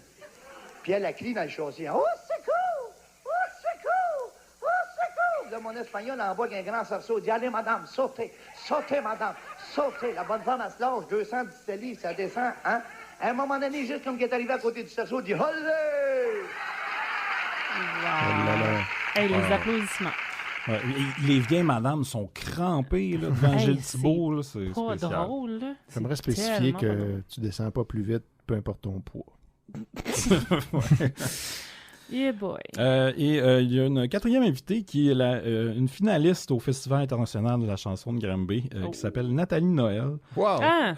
Puis elle crie dans le châssis. Oh, secours! Oh, secours! Oh, secours! Là, mon espagnol en bas avec un grand sursaut dit, allez, madame, sautez! Sautez, madame! Sautez! La bonne femme, elle se lâche, 217 livres, ça descend, hein? À un moment donné, juste comme qu'elle est arrivée à côté du sursaut, elle dit, Hollé! Hey, les applaudissements. Ouais, les vieilles madames sont crampées là, devant Gilles Thibault. Là, c'est pas spécial. drôle, là. J'aimerais spécifier que tu descends pas plus vite, peu importe ton poids. Yeah boy. Il y a une 4e invitée qui est une finaliste au Festival international de la chanson de Granby qui s'appelle Nathalie Noël. Wow! Ça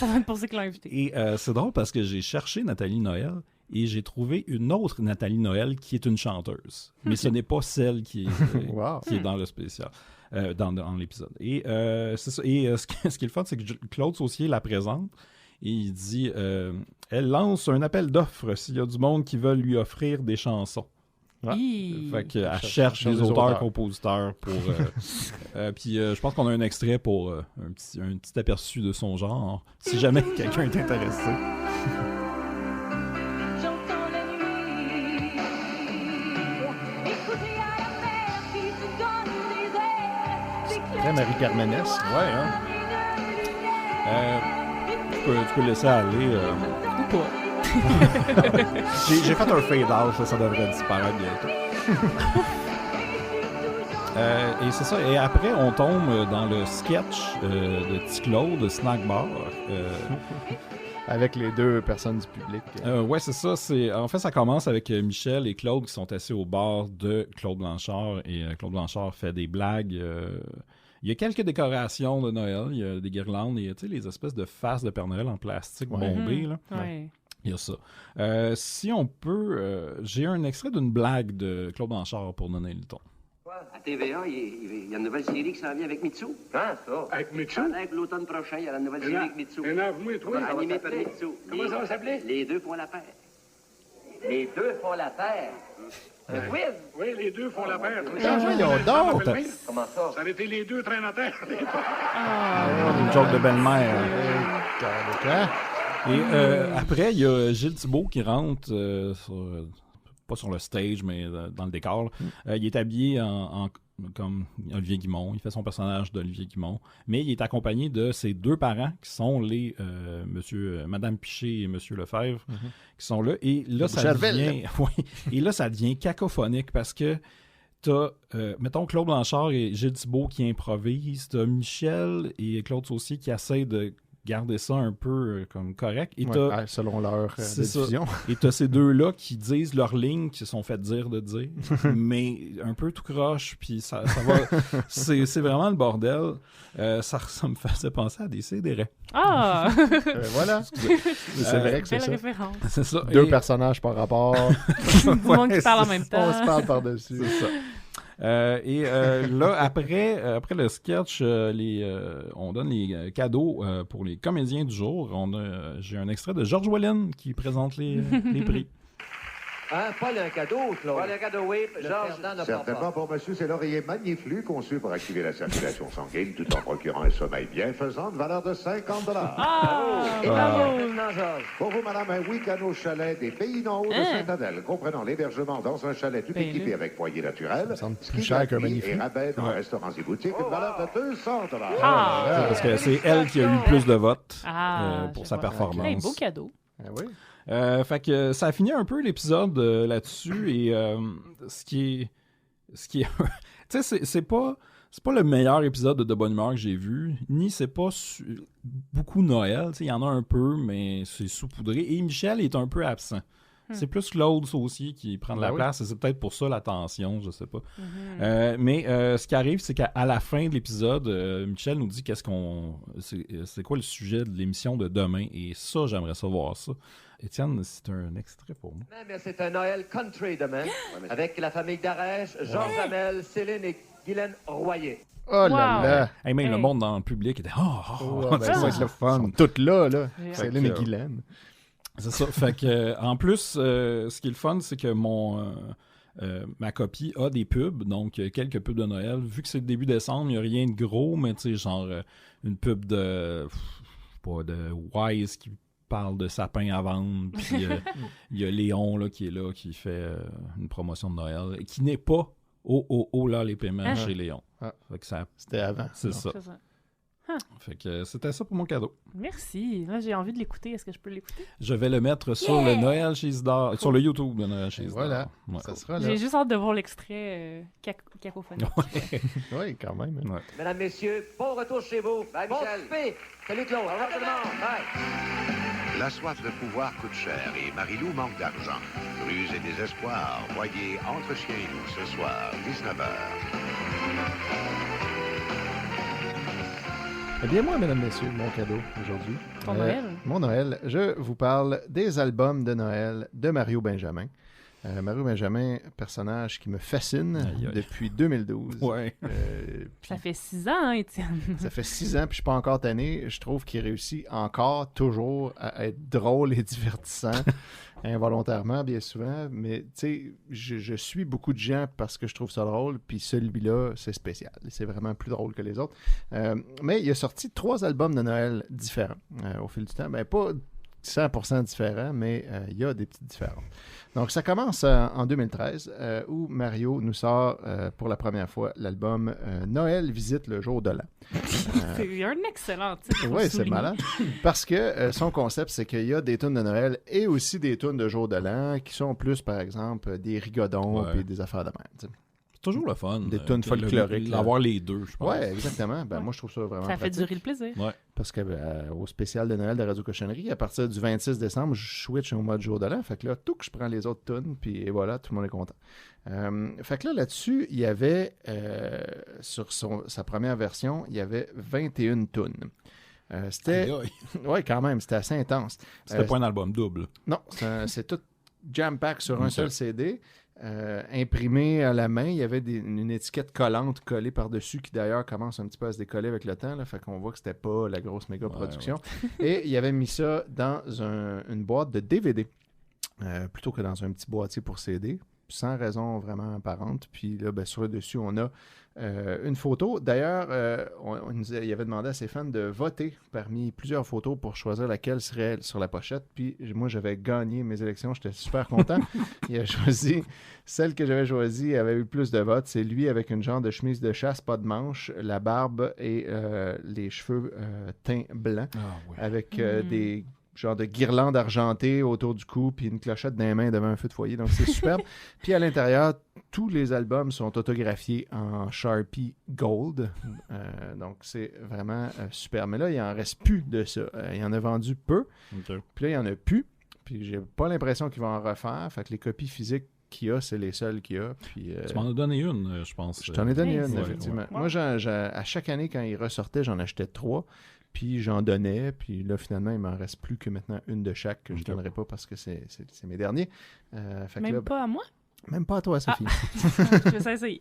va être pour ça que l'ont invitée. Et c'est drôle parce que j'ai cherché Nathalie Noël et j'ai trouvé une autre Nathalie Noël qui est une chanteuse. Mais ce n'est pas celle qui est dans le spécial, dans l'épisode. Et c'est ça. Et ce qui est le fun, c'est que Claude Saucier la présente. Et il dit, elle lance un appel d'offres s'il y a du monde qui veut lui offrir des chansons. Fait qu'elle cherche des auteurs-compositeurs pour... puis je pense qu'on a un extrait pour un petit aperçu de son genre, si jamais quelqu'un est intéressé. Très Marie-Carmenesque. Ouais, hein? Tu peux laisser aller. Ou pas. J'ai fait un fade-out, ça devrait disparaître bientôt. Et c'est ça. Et après, on tombe dans le sketch de Petit Claude, Snack Bar. Avec les deux personnes du public. Ouais, c'est ça. En fait, ça commence avec Michel et Claude qui sont assis au bar de Claude Blanchard. Et Claude Blanchard fait des blagues. Il y a quelques décorations de Noël. Il y a des guirlandes et les espèces de faces de Père Noël en plastique bombées. Là. Ouais. Il y a ça. Si on peut... j'ai un extrait d'une blague de Claude Blanchard pour donner le ton. À TVA, il y a une nouvelle série qui s'en vient avec Mitsu. Ah, ça. Avec Mitsu? Avec l'automne prochain, il y a la nouvelle série avec Mitsu. Énerve-moi, toi. Animé par Mitsu. Comment ça va s'appeler? Les deux font la paire. Les deux font la paire. Le quiz? Oui, les deux font la paire. Comment ça? Ça a été les deux traînent à terre. Une joke de belle-mère. Et après, il y a Gilles Thibault qui rentre pas sur le stage, mais dans le décor. Il est habillé comme Olivier Guimond. Il fait son personnage d'Olivier Guimond. Mais il est accompagné de ses deux parents, qui sont les Madame Piché et Monsieur Lefebvre, qui sont là. Et là, ça devient cacophonique parce que t'as, mettons, Claude Blanchard et Gilles Thibault qui improvisent. T'as Michel et Claude Saucier qui essayent de garder ça un peu comme correct. Et selon leur décision. Et t'as ces deux-là qui disent leurs lignes qui se sont fait dire de dire, mais un peu tout croche, puis ça va... c'est vraiment le bordel. Ça me faisait penser à des CDR. Ah! Voilà. C'est vrai que c'est ça. Référence. C'est ça. Deux personnages par rapport. Du monde qui parle en même temps. On se parle par-dessus. C'est ça. Là, après le sketch, on donne les cadeaux pour les comédiens du jour. J'ai un extrait de Georges Wellen qui présente les prix. Hein? Paul, un cadeau, Claude? Paul, un cadeau, oui. Georges, Certainement pour monsieur, c'est l'oreiller Magniflu conçu pour activer la circulation sanguine tout en procurant un sommeil bienfaisant de valeur de 50 $. Et bravo, Georges. Pour vous, madame, un week-end au chalet des Pays d'en haut de Saint-Adèle, comprenant l'hébergement dans un chalet tout équipé avec foyer naturel, ça semble plus cher qu'un Magniflu. Et rabais dans restaurants et boutiques, une valeur de 200 $. Parce que c'est elle qui a eu le plus de votes pour sa performance. Hey, beau cadeau. Ah oui. Fait que ça a fini un peu l'épisode là-dessus et ce qui est tu sais c'est pas le meilleur épisode de De Bonne Humeur que j'ai vu, ni c'est pas beaucoup Noël, il y en a un peu mais c'est saupoudré et Michel est un peu absent. C'est plus Claude Saucier qui prend de la place et c'est peut-être pour ça la tension, je sais pas. Mais ce qui arrive, c'est qu'à la fin de l'épisode, Michel nous dit c'est quoi le sujet de l'émission de demain et ça, j'aimerais savoir ça. Étienne, c'est un extrait pour moi. Mais c'est un Noël country demain, avec la famille Darèche, Georges Hamel, Céline et Guylaine Royer. Oh là là! Hey, même le monde dans le public était ça va être le fun. Ils sont tous là. Céline et Guylaine. C'est ça. Fait que, en plus, ce qui est le fun, c'est que ma copie a des pubs, donc quelques pubs de Noël. Vu que c'est le début décembre, il n'y a rien de gros, mais tu sais, genre une pub de Wise qui parle de sapin à vendre. Puis il y a Léon là, qui est là, qui fait une promotion de Noël, et qui n'est pas là les paiements chez Léon. Fait que c'était avant. C'est ça. Fait que c'était ça pour mon cadeau. Merci. Là, j'ai envie de l'écouter. Est-ce que je peux l'écouter? Je vais le mettre sur le Noël chez Isidore, sur le YouTube de Noël chez Isidore. Voilà, ça sera là. J'ai juste hâte de voir l'extrait cacophonique. Oui, quand même. Ouais. Mesdames, messieurs, bon retour chez vous. Bye, Michel. Souper. Salut, Claude. Au revoir tout le monde. Bye. La soif de pouvoir coûte cher et Marie-Lou manque d'argent. Ruse et désespoir. Voyez Entre Chiens et Loups ce soir, 19h. Eh bien, moi, mesdames, messieurs, mon cadeau aujourd'hui. Ton Noël? Mon Noël, je vous parle des albums de Noël de Mario Benjamin. Mario Benjamin, personnage qui me fascine depuis 2012. Ouais. Ça fait 6 ans, hein, Étienne? Ça fait 6 ans, puis je suis pas encore tanné. Je trouve qu'il réussit encore, toujours, à être drôle et divertissant. Involontairement, bien souvent. Mais, tu sais, je suis beaucoup de gens parce que je trouve ça drôle, puis celui-là, c'est spécial. C'est vraiment plus drôle que les autres. Mais il a sorti 3 albums de Noël différents au fil du temps. Ben, pas 100% différents, mais il y a des petites différences. Donc, ça commence en 2013, où Mario nous sort pour la première fois l'album Noël visite le jour de l'an. C'est un excellent titre. Oui, c'est malade. Parce que son concept, c'est qu'il y a des tunes de Noël et aussi des tunes de jour de l'an qui sont plus, par exemple, des rigodons et des affaires de même. T'sais. C'est toujours le fun. Des tunes folkloriques. D'avoir les deux, je pense. Oui, exactement. Ben, moi, je trouve ça vraiment Ça pratique. fait durer le plaisir. Ouais. Parce que au spécial de Noël de Radio Cochonnerie, à partir du 26 décembre, je switch au mode jour de l'an. Fait que là, je prends les autres tunes, puis et voilà, tout le monde est content. Fait que là-dessus, il y avait, sur sa première version, il y avait 21 tunes. C'était... Oui, quand même, c'était assez intense. C'était pas un album double. Non, c'est tout jam-pack sur un seul CD. Imprimé à la main, il y avait une étiquette collante collée par-dessus qui d'ailleurs commence un petit peu à se décoller avec le temps, là, fait qu'on voit que c'était pas la grosse méga production. Et il avait mis ça dans une boîte de DVD plutôt que dans un petit boîtier pour CD, sans raison vraiment apparente. Puis là, sur le dessus, on a une photo. D'ailleurs, il avait demandé à ses fans de voter parmi plusieurs photos pour choisir laquelle serait sur la pochette. Puis moi, j'avais gagné mes élections. J'étais super content. Il a choisi celle que j'avais choisie, avait eu plus de votes. C'est lui avec une genre de chemise de chasse, pas de manches, la barbe et les cheveux teints blancs, avec des genre de guirlande argentée autour du cou, puis une clochette dans les mains devant un feu de foyer. Donc, c'est superbe. Puis à l'intérieur, tous les albums sont autographiés en Sharpie Gold. Donc, c'est vraiment super. Mais là, il n'en reste plus de ça. Il en a vendu peu. Okay. Puis là, il n'y en a plus. Puis j'ai pas l'impression qu'il va en refaire. Fait que les copies physiques qu'il y a, c'est les seules qu'il y a. Puis, tu m'en as donné une, je pense. Je t'en ai donné une, effectivement. Ouais. Moi, à chaque année, quand il ressortait, j'en achetais 3. Puis j'en donnais, puis là, finalement, il m'en reste plus que maintenant une de chaque que je ne donnerai pas parce que c'est mes derniers. Même pas à moi? Même pas à toi, Sophie. Je vais essayer.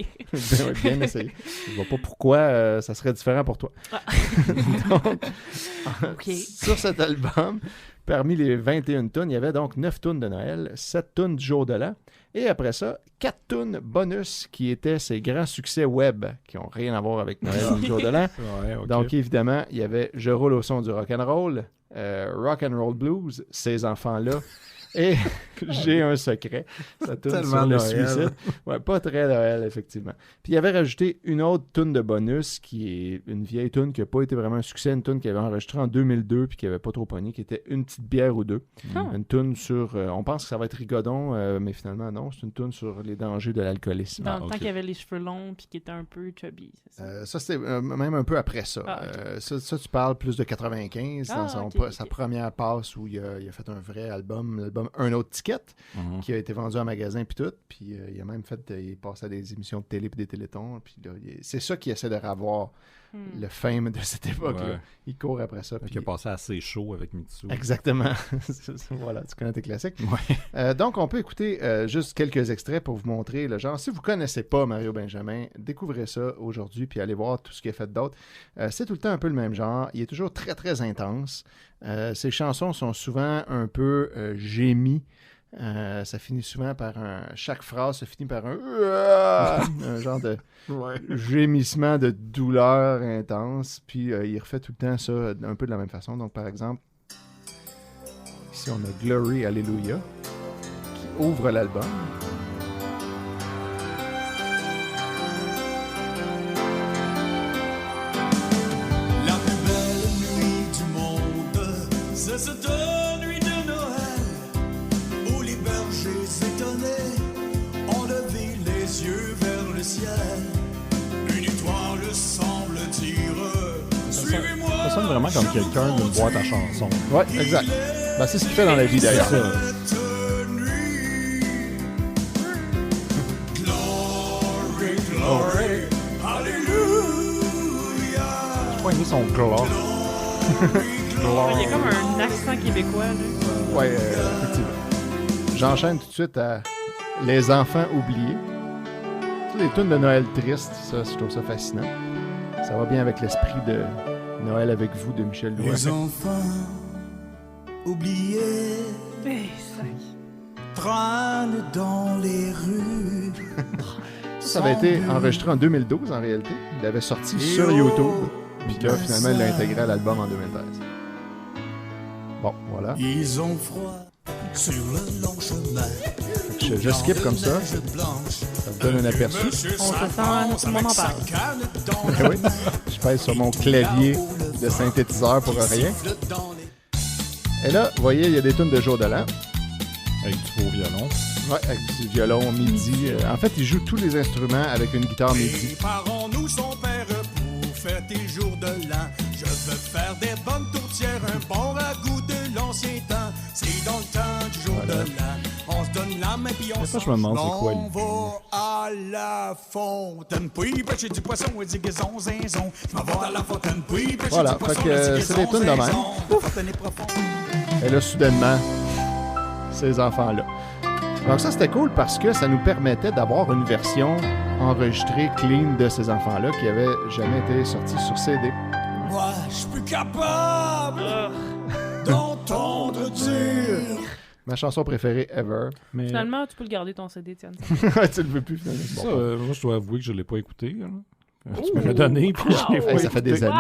Bien essayé. Je ne vois pas pourquoi ça serait différent pour toi. Donc, sur cet album, parmi les 21 tunes, il y avait donc 9 tunes de Noël, 7 tunes du jour de l'an, et après ça, 4 tunes bonus qui étaient ces grands succès web qui n'ont rien à voir avec Noël ni le jour de l'an. Ouais, okay. Donc évidemment, il y avait Je roule au son du rock'n'roll, Rock'n'Roll Blues, Ces enfants-là, et J'ai un secret. Ça tourne sur le suicide. Ouais, pas très Noël, effectivement. Puis il avait rajouté une autre tune de bonus qui est une vieille tune qui n'a pas été vraiment un succès, une tune qu'il avait enregistrée en 2002 puis qui n'avait pas trop pogné, qui était Une petite bière ou deux. Une tune sur... on pense que ça va être Rigodon, mais finalement non, c'est une tune sur les dangers de l'alcoolisme. Dans le temps qu'il avait les cheveux longs puis qu'il était un peu chubby, c'est ça? Ça, c'était même un peu après ça. Ça, tu parles plus de 95, dans sa première passe où il a fait un vrai album, l'album Un autre ticket, qui a été vendu en magasin puis tout. Puis il a même il passé à des émissions de télé puis des télétons. Puis là, c'est ça qu'il essaie de ravoir le fame de cette époque-là. Ouais. Il court après ça. Puis il a passé assez chaud avec Mitsu. Exactement. Voilà, tu connais tes classiques. Ouais. Donc, on peut écouter juste quelques extraits pour vous montrer le genre. Si vous ne connaissez pas Mario Benjamin, découvrez ça aujourd'hui puis allez voir tout ce qu'il a fait d'autre. C'est tout le temps un peu le même genre. Il est toujours très, très intense. Ses chansons sont souvent un peu gémies. Ça finit souvent par chaque phrase se finit par un genre de gémissement de douleur intense. Puis il refait tout le temps ça un peu de la même façon. Donc, par exemple, ici on a Glory Hallelujah qui ouvre l'album. La plus belle nuit du monde, c'est cette nuit de Noël où les bergers étonnés ont levé les yeux vers le ciel. Une étoile semble dire suivez-moi. Ça sonne vraiment comme quelqu'un d'une boîte à chansons. Ouais, exact. Ben, c'est ce qu'il fait dans la vie d'ailleurs. Glory, glory, hallelujah. Je crois qu'il son gloire. Il y a comme un accent québécois, là. Ouais, effectivement. J'enchaîne tout de suite à Les enfants oubliés. Les tunes de Noël tristes, ça, je trouve ça fascinant. Ça va bien avec l'esprit de Noël avec vous de Michel Louis. Les enfants oubliés traînent dans les rues. Ça avait été enregistré en 2012 en réalité. Il l'avait sorti sur YouTube. Puis là, finalement, il l'a intégré à l'album en 2013. Bon, voilà. Ils ont froid sur le long chemin. Je skip comme ça. Ça me donne un aperçu. On se sent, tout le monde en parle. Ben oui. Je pèse sur mon clavier de synthétiseur pour rien. Et là, vous voyez, il y a des tunes de jour de l'an. Avec du beau violon. Ouais, avec du violon midi. En fait, il joue tous les instruments avec une guitare midi. Préparons-nous son père pour fêter jour de l'an. Je veux faire des bonnes tourtières, un bon ragoût de l'ancien temps. C'est dans le temps du jour de l'an. On se donne la main puis on ça, je me demande c'est quoi. On va à la fontaine, puis pêcher du poisson et du gazon zinzon. Je m'en vais à la fontaine, puis pêcher du poisson et du gazon c'est des tunes de même. Et là, soudainement, ces enfants-là. Donc ça, c'était cool parce que ça nous permettait d'avoir une version enregistrée clean de ces enfants-là qui n'avait jamais été sortie sur CD. Moi, je suis plus capable d'entendre dire... Ma chanson préférée ever. Mais... Finalement, tu peux le garder ton CD, tiens. Tu le veux plus, finalement. Ça, moi, je dois avouer que je ne l'ai pas écouté. Tu me l'as donné, puis je l'ai pas écouté. Ça fait des années.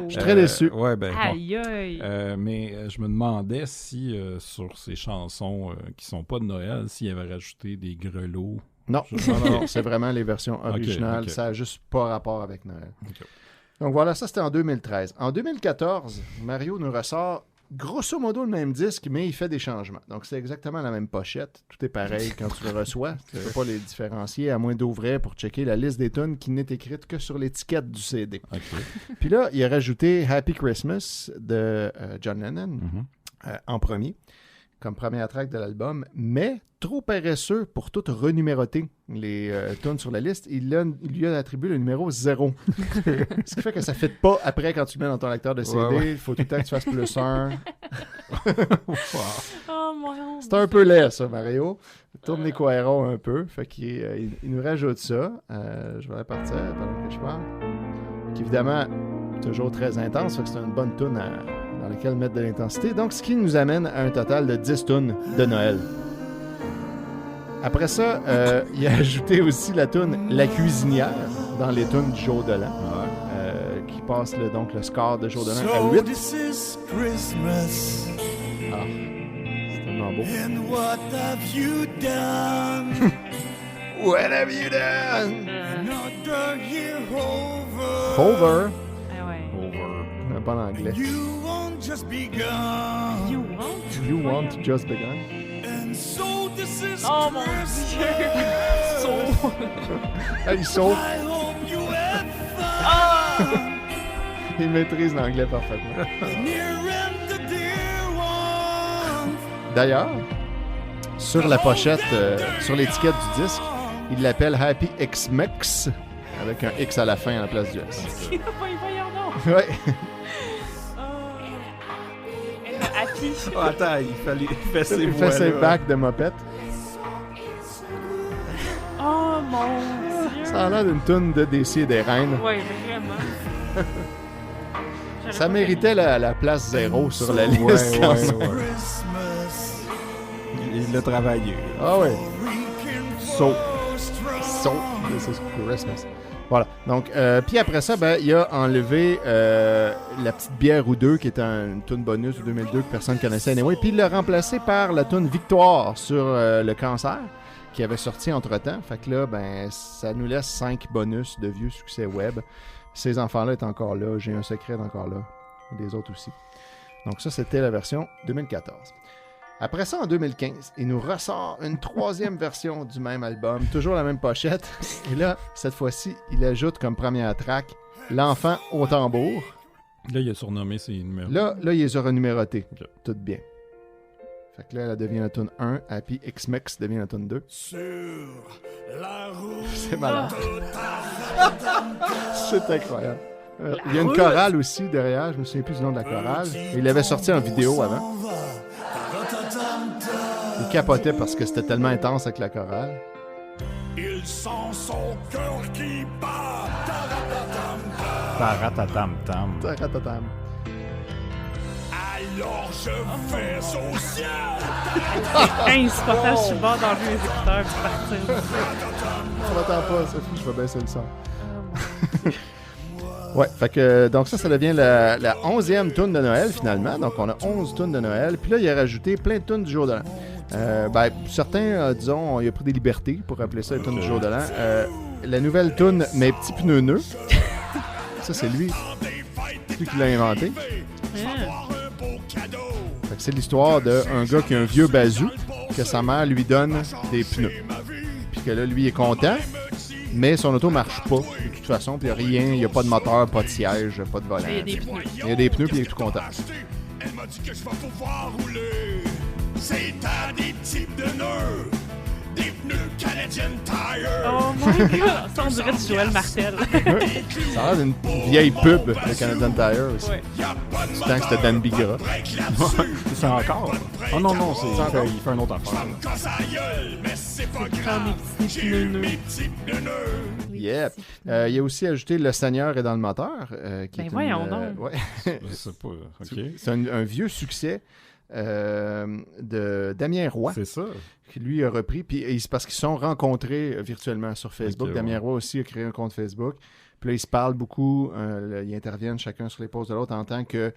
Je suis très déçu. Ouais, ben, aïe, aïe. Mais je me demandais si, sur ces chansons qui sont pas de Noël, s'il y avait rajouté des grelots. Non, non, c'est vraiment les versions originales. Okay. Ça n'a juste pas rapport avec Noël. Okay. Donc voilà, ça c'était en 2013. En 2014, Mario nous ressort grosso modo le même disque, mais il fait des changements. Donc c'est exactement la même pochette. Tout est pareil quand tu le reçois. Tu ne peux pas les différencier, à moins d'ouvrir pour checker la liste des tunes qui n'est écrite que sur l'étiquette du CD. Okay. Puis là, il a rajouté Happy Christmas de John Lennon en premier, comme première track de l'album, mais trop paresseux pour tout renuméroter les tunes sur la liste, il lui a attribué le numéro 0. Ce qui fait que ça ne fit pas après quand tu le mets dans ton lecteur de CD. Il faut tout le temps que tu fasses +1. Oh, c'est un peu laid, ça, Mario. tourne les Coiron un peu. Fait qu'il il nous rajoute ça. Je vais repartir pendant que je parle. Qui, évidemment, toujours très intense. Fait que c'est une bonne toune dans laquelle mettre de l'intensité. Donc, ce qui nous amène à un total de 10 tounes de Noël. Après ça, il a ajouté aussi la toune La Cuisinière dans les tounes du jour de l'an. Qui passe donc le score de jour de l'an à 8. Ah, c'est tellement beau. And what have you done? What have you done? Another year over. Over. Ah ouais. Pas en anglais. You won't just begun. You won't just begun. And so this is Oh mon Dieu! Ah, il saute. I hope you have fun. Ah! Il maîtrise l'anglais parfaitement. Near and the dear one. D'ailleurs, sur la pochette, sur l'étiquette du disque, il l'appelle Happy Xmas avec un X à la fin à la place du S. Il n'a pas eu voyons donc! Ouais. Happy. Oh, attends, il fait ses Il voix. fait ses là. bacs de mopette. Oh mon Dieu! Ça a l'air d'une toune de DC et des Reines. Ouais, vraiment. Ça méritait la place 0 sur la liste. Ouais. Il l'a travaillé. Ah ouais. So. This is Christmas. Voilà. Donc, puis après ça, ben, il a enlevé la petite bière ou deux qui était une toune bonus de 2002 que personne ne connaissait anyway. Puis il l'a remplacé par la toune Victoire sur le cancer qui avait sorti entre-temps. Fait que là, ben, ça nous laisse 5 bonus de vieux succès web. Ces enfants-là est encore là. J'ai un secret encore là. Et des autres aussi. Donc ça, c'était la version 2014. Après ça, en 2015, il nous ressort une 3e version du même album, toujours la même pochette. Et là, cette fois-ci, il ajoute comme première track L'enfant au tambour. Là, il a surnommé ses numéros. Là, il les a renumérotés. Okay. Tout bien. Fait que là, elle devient la tune 1. Happy Xmas devient la tune 2. C'est malade. C'est incroyable. Il y a une chorale aussi derrière. Je me souviens plus du nom de la chorale. Il l'avait sorti en vidéo avant. Il capotait parce que c'était tellement intense avec la chorale. Il sent son cœur qui bat. Taratatam-tam. Taratatam. Alors je vais au ciel. Insupportable, je suis bord dans les écouteurs pour partir. Ça m'attend pas, Sophie, je vais baisser le son. Ouais, fait que donc ça devient la 11e toune de Noël finalement. Donc on a 11 tounes de Noël. Puis là, il a rajouté plein de tounes du jour de l'an. Ben, certains, disons, il a pris des libertés pour appeler ça les tounes du jour de l'an. La nouvelle toune Mes petits pneus nœuds. Ça, c'est lui. C'est lui qui l'a inventé. Fait que c'est l'histoire d'un gars qui a un vieux bazou, que sa mère lui donne des pneus. Puis que là, lui est content. Mais son auto marche pas, de toute façon, puis il n'y a rien, il n'y a pas de moteur, pas de siège, pas de volant. Il y a des pneus. Il y a des pneus, puis il est tout content. Elle m'a dit que je vais pouvoir rouler. C'est à des types de nœuds, des pneus Canadian Tire. Oh my god, ça on dirait du Joël Martel. Ça a l'air d'une vieille pub de Canadian Tire aussi. Ouais. Du temps que c'était Dan Bigra. C'est ça encore? Oh non, il fait un autre affaire. Yeah. Il a aussi ajouté Le Seigneur est dans le moteur. Qui est voyons donc. Ouais. Je sais pas. OK. C'est un vieux succès de Damien Roy. C'est ça. Qui lui a repris. Puis c'est parce qu'ils se sont rencontrés virtuellement sur Facebook. Okay, Damien Roy aussi a créé un compte Facebook. Puis là, ils se parlent beaucoup. Ils interviennent chacun sur les posts de l'autre en tant que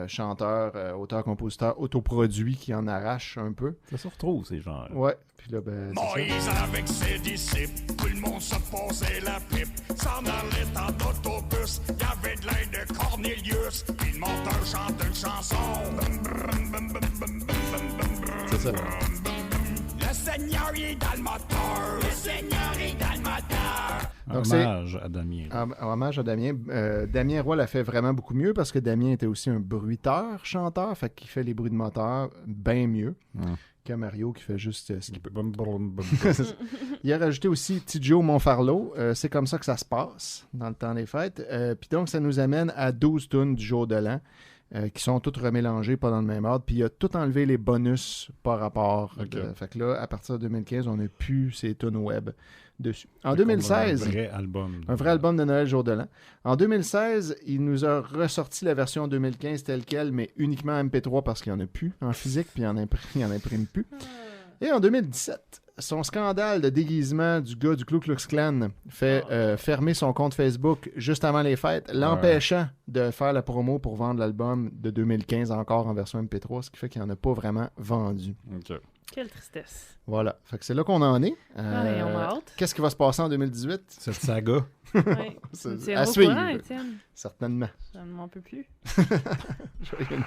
chanteur, auteur, compositeur, autoproduit qui en arrache un peu. Ça se retrouve, ces gens-là. Ouais. Puis là, ben, Moïse avec ses disciples, tout le monde se posait la pipe. S'en allait en autobus, il y avait de l'air de Cornelius. Puis le monteur chante une chanson. C'est ça. Le Seigneur est dans le moteur. Le Seigneur est dans le moteur. Donc, hommage à Damien. Hommage à Damien. Damien Roy l'a fait vraiment beaucoup mieux parce que Damien était aussi un bruiteur, chanteur, fait qu'il fait les bruits de moteur bien mieux que Mario qui fait juste ce qu'il peut. Il a rajouté aussi Petit Joe Monfarlot. C'est comme ça que ça se passe dans le temps des fêtes. Puis donc, ça nous amène à 12 tunes du jour de l'an. qui sont toutes remélangées, pas dans le même ordre. Puis il a tout enlevé les bonus par rapport. Fait que là, à partir de 2015, on n'a plus ces tunes web dessus. En 2016... Un vrai album. Un vrai album de Noël Jour de l'An. En 2016, il nous a ressorti la version 2015 telle quelle, mais uniquement en MP3 parce qu'il n'y en a plus en physique, puis il n'en imprime plus. Et en 2017... son scandale de déguisement du gars du Ku Klux Klan fait fermer son compte Facebook juste avant les fêtes, l'empêchant de faire la promo pour vendre l'album de 2015 encore en version MP3, ce qui fait qu'il n'en a pas vraiment vendu. Okay. Quelle tristesse. Voilà. Fait que c'est là qu'on en est. On a hâte. Qu'est-ce qui va se passer en 2018? Cette saga. Ouais. C'est à suivre. Courant, Étienne. Certainement. Je ne m'en peux plus. Joyeux Noël.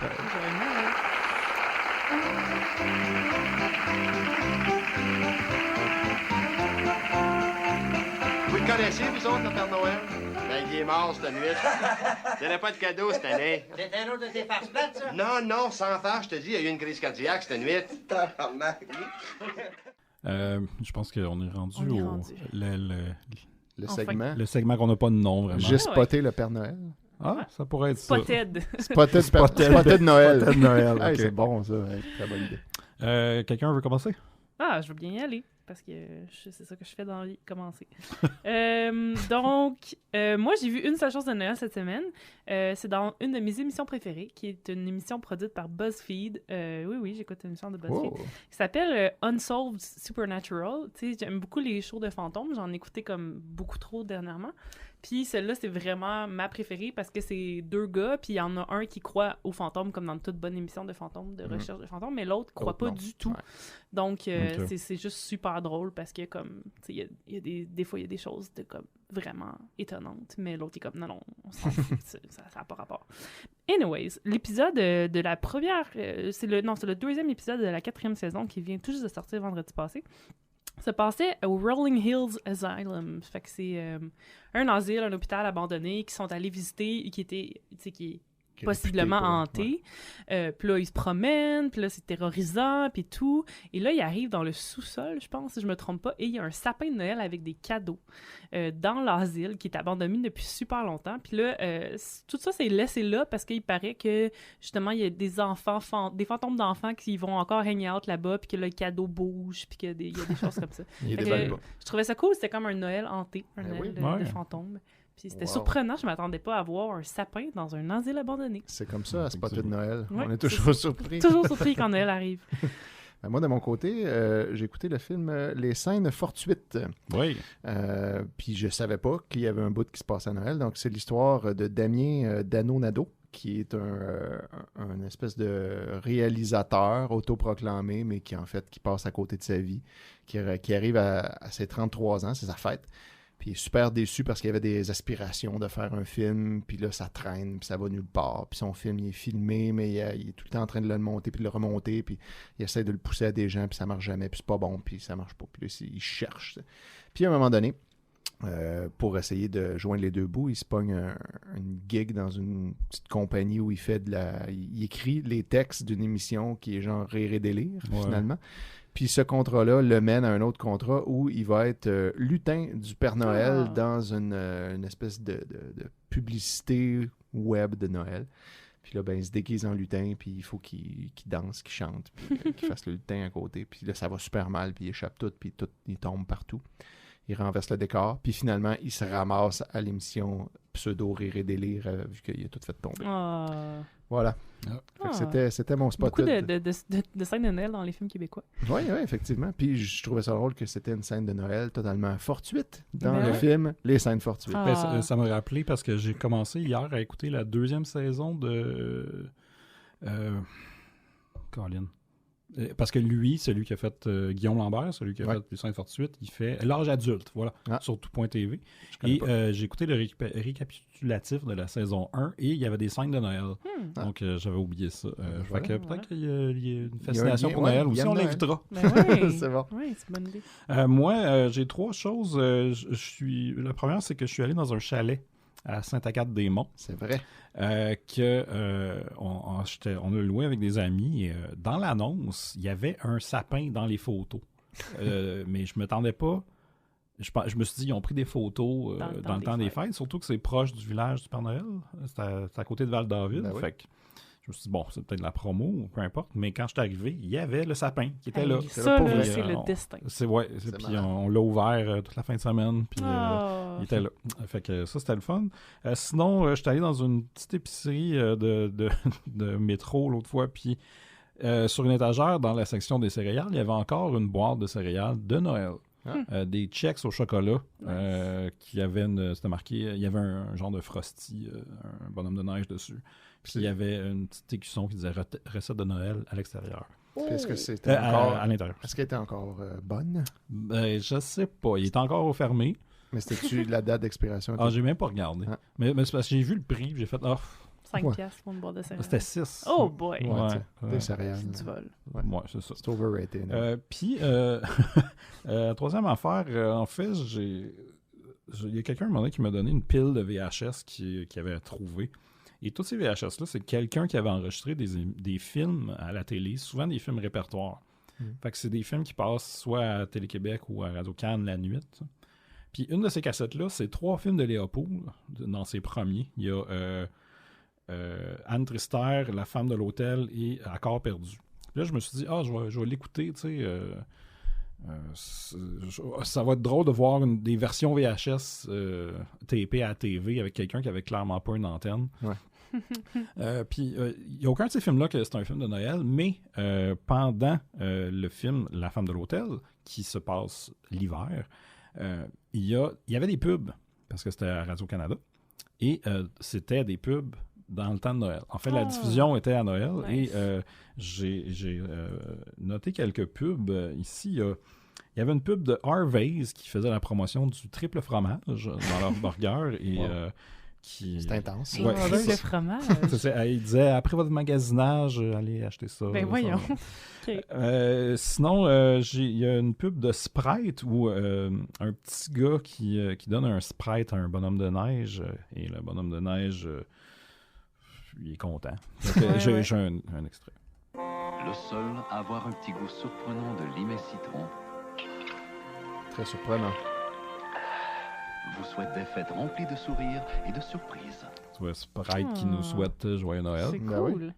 Vous le connaissez, vous autres, le Père Noël? Ben, il est mort cette nuit. Il n'y avait pas de cadeau cette année. C'est un autre de tes farces plates, ça? Non, sans faire, je te dis, il y a eu une crise cardiaque cette nuit. Je pense qu'on est rendu au... Le segment. Le segment qu'on n'a pas de nom, vraiment. J'ai spoté le Père Noël. Ah, ça pourrait être Spotted. ça. Spotted Noël. Spotted Noël, okay. C'est bon, ça. Très bonne idée. Quelqu'un veut commencer? Ah, je veux bien y aller. Parce que c'est ça que je fais dans la vie, commencer. Donc, moi, j'ai vu une seule chose de Noël cette semaine. C'est dans une de mes émissions préférées, qui est une émission produite par BuzzFeed. Oui, j'écoute une émission de BuzzFeed. Qui s'appelle Unsolved Supernatural. Tu sais, j'aime beaucoup les shows de fantômes. J'en ai écouté comme beaucoup trop dernièrement. Puis celle-là, c'est vraiment ma préférée parce que c'est deux gars, puis il y en a un qui croit aux fantômes, comme dans toute bonne émission de fantômes, de recherche de fantômes, mais l'autre croit pas du tout. Ouais. Donc, c'est juste super drôle parce que, comme, tu sais, il y a des fois, il y a des choses de, comme, vraiment étonnantes, mais l'autre est comme, non, on s'en fout, ça n'a pas rapport. Anyways, l'épisode de la première, c'est le deuxième épisode de la 4e saison qui vient tout juste de sortir vendredi passé. Ça passait au Rolling Hills Asylum. Fait que c'est un asile, un hôpital abandonné qui sont allés visiter, qui est possiblement hanté. Ouais. Puis là, ils se promènent, puis là, c'est terrorisant, puis tout. Et là, ils arrivent dans le sous-sol, je pense, si je me trompe pas, et il y a un sapin de Noël avec des cadeaux dans l'asile qui est abandonné depuis super longtemps. Puis là, tout ça, c'est laissé là parce qu'il paraît que, justement, il y a des enfants, des fantômes d'enfants qui vont encore hang out là-bas, puis que le cadeau bouge, puis qu'il y a des choses comme ça. Je trouvais ça cool, c'était comme un Noël hanté, un Noël de fantômes. Puis c'était surprenant, je m'attendais pas à voir un sapin dans un asile abandonné. C'est comme ça, à Spotted Noël. On est toujours surpris. Toujours surpris quand Noël arrive. Ben moi, de mon côté, j'ai écouté le film Les scènes fortuites. Oui. Puis je savais pas qu'il y avait un bout qui se passe à Noël. Donc, c'est l'histoire de Damien Dano-Nadeau, qui est un espèce de réalisateur autoproclamé, mais qui passe à côté de sa vie, qui arrive à ses 33 ans, c'est sa fête. Puis il est super déçu parce qu'il avait des aspirations de faire un film, puis là, ça traîne, puis ça va nulle part. Puis son film, il est filmé, mais il est tout le temps en train de le monter, puis de le remonter, puis il essaie de le pousser à des gens, puis ça marche jamais, puis c'est pas bon, puis ça marche pas. Puis là, il cherche. Puis à un moment donné, pour essayer de joindre les deux bouts, il se pogne une gig dans une petite compagnie où il écrit les textes d'une émission qui est genre Rire et délire, finalement. Puis ce contrat-là le mène à un autre contrat où il va être lutin du Père Noël dans une espèce de publicité web de Noël. Puis là, ben, il se déguise en lutin, puis il faut qu'il danse, qu'il chante, puis qu'il fasse le lutin à côté. Puis là, ça va super mal, puis il échappe tout, puis il tombe partout. Il renverse le décor, puis finalement, il se ramasse à l'émission pseudo Rire et délire, vu qu'il a tout fait tomber. Voilà. C'était mon spot. Beaucoup de scènes de Noël dans les films québécois. Oui, effectivement. Puis je trouvais ça drôle que c'était une scène de Noël totalement fortuite dans le film Les scènes fortuites. Ça m'a rappelé parce que j'ai commencé hier à écouter la 2e saison de... Colin. Parce que lui, celui qui a fait Guillaume Lambert, celui qui a fait Les scènes fortuites, il fait l'âge adulte, voilà, sur tout.tv. Et j'ai écouté le récapitulatif de la saison 1 et il y a des scènes de Noël. Donc j'avais oublié ça. Peut-être qu'il y a une fascination pour Noël aussi, on l'invitera. C'est bon. Oui, c'est une bonne idée. Moi, j'ai 3 choses. La première, c'est que je suis allé dans un chalet à Sainte-Agathe-des-Monts. C'est vrai. On a loué avec des amis. Et, dans l'annonce, il y avait un sapin dans les photos. Mais je ne m'attendais pas. Je me suis dit, ils ont pris des photos dans le temps des fêtes, surtout que c'est proche du village du Père Noël. C'est à côté de Val-David. Ben oui. Fait que Je me suis dit, bon, c'est peut-être de la promo ou peu importe, mais quand je suis arrivé, il y avait le sapin qui était là. Ça, là, c'est le destin. Puis on l'a ouvert toute la fin de semaine, puis il était là. Fait que ça, c'était le fun. Sinon, je suis allé dans une petite épicerie de métro l'autre fois, puis sur une étagère, dans la section des céréales, il y avait encore une boîte de céréales de Noël. Des Chex au chocolat qui avait c'était marqué, il y avait un genre de Frosty, un bonhomme de neige dessus. Puis il y avait une petite écusson qui disait recette de Noël à l'extérieur. Est-ce que c'était encore à l'intérieur? Est-ce qu'elle était encore bonne? Je sais pas. Il est encore fermé. Mais c'était-tu la date d'expiration? J'ai même pas regardé. Mais c'est parce que j'ai vu le prix, j'ai fait 5 piastres pour une boîte de céréales. C'était 6. Oh boy! Des céréales. C'est du vol. Ouais, c'est ça. C'est overrated. Puis, troisième affaire, en fait, il y a quelqu'un à un moment donné qui m'a donné une pile de VHS qu'il avait trouvé. Et tous ces VHS-là, c'est quelqu'un qui avait enregistré des films à la télé, souvent des films répertoires. Fait que c'est des films qui passent soit à Télé-Québec ou à Radio-Can la nuit. Ça. Puis une de ces cassettes-là, c'est 3 films de Léopold, dans ses premiers. Il y a Anne Trister, La femme de l'hôtel et Accord perdu. Là, je me suis dit, je vais l'écouter, tu sais. Ça va être drôle de voir des versions VHS tapées à la TV avec quelqu'un qui avait clairement pas une antenne. Ouais. Puis, il n'y a aucun de ces films-là que c'est un film de Noël, mais pendant le film La femme de l'hôtel, qui se passe l'hiver, il y avait des pubs, parce que c'était à Radio-Canada, et c'était des pubs dans le temps de Noël. En fait, la diffusion était à Noël, nice. Et j'ai noté quelques pubs. Ici, il y avait une pub de Harvey's qui faisait la promotion du triple fromage dans leur burger, et... C'est intense. Ouais, le fromage. Il disait, après votre magasinage, allez acheter ça. Ben voyons. Okay. Sinon, il y a une pub de Sprite où un petit gars qui donne un Sprite à un bonhomme de neige, et le bonhomme de neige, il est content. J'ai un extrait. Le seul à avoir un petit goût surprenant de lime et citron. Très surprenant. Vous souhaite des fêtes remplies de sourires et de surprises. Tu vois, Sprite qui nous souhaite Joyeux Noël. C'est cool.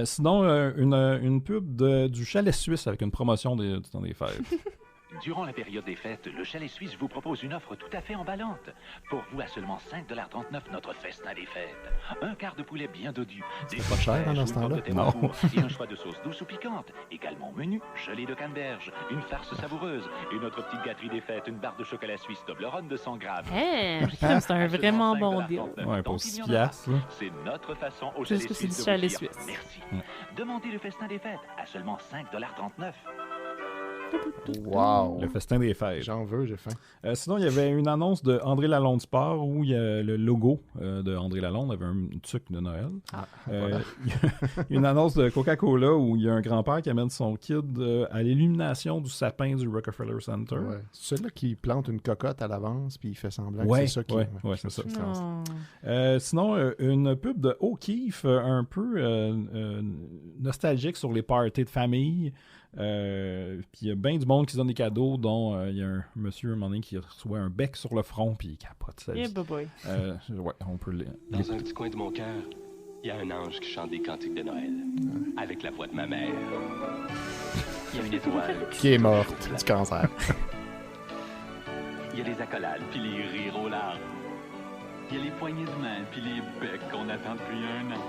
Sinon, une pub du Chalet Suisse avec une promotion du temps des fêtes. Durant la période des fêtes, le Chalet Suisse vous propose une offre tout à fait emballante. Pour vous, à seulement 5,39 $, notre festin des fêtes. Un quart de poulet bien dodu. C'est pas cher dans ce temps-là? Non. Et un choix de sauce douce ou piquante. Également menu, gelée de canneberge, une farce savoureuse. Et notre petite gâterie des fêtes, une barre de chocolat suisse Toblerone de 100 grammes. C'est un vraiment bon deal. Ouais, pour 6 piastres. C'est notre façon au Chalet Suisse de vous dire merci. Demandez le festin des fêtes à seulement 5,39 $. Wow! Le festin des fêtes. J'en veux, j'ai faim. Sinon, il y avait une annonce de André Lalonde Sport où il y a le logo de André Lalonde avait un tuc de Noël. Voilà. Il y a une annonce de Coca-Cola où il y a un grand-père qui amène son kid à l'illumination du sapin du Rockefeller Center. Ouais. C'est celui-là qui plante une cocotte à l'avance puis il fait semblant que c'est ça qui... Ouais, c'est ça. Sinon, une pub de O'Keeffe un peu nostalgique sur les parties de famille. Puis il y a bien du monde qui se donne des cadeaux, dont il y a un monsieur un moment donné qui reçoit un bec sur le front puis il capote sa vie. Ouais, on peut Dans un petit coin de mon cœur, il y a un ange qui chante des cantiques de Noël avec la voix de ma mère. Il y a une étoile qui est morte du cancer. Il y a les accolades puis les rires aux larmes. Il y a les poignées de main puis les becs qu'on attend depuis 1 an.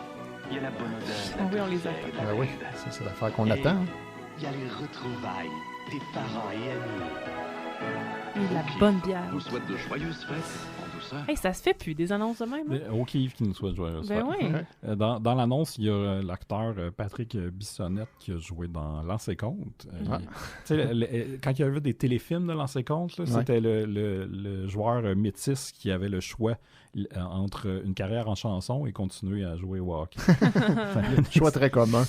Il y a la bonne odeur. Oui, on les attend. Oui, c'est l'affaire qu'on attend. Il y a les retrouvailles des parents et amis. Et la bonne bière. Vous souhaite de joyeuses fêtes en douceur. Hey, ça se fait plus, des annonces de même. Hein? O'Keeffe qui nous souhaite joyeuses fêtes. Oui. Dans l'annonce, il y a l'acteur Patrick Bissonnette qui a joué dans Lancer Compte. Quand il y avait des téléfilms de Lancer Compte, c'était le joueur métis qui avait le choix entre une carrière en chanson et continuer à jouer au hockey. Choix très commun.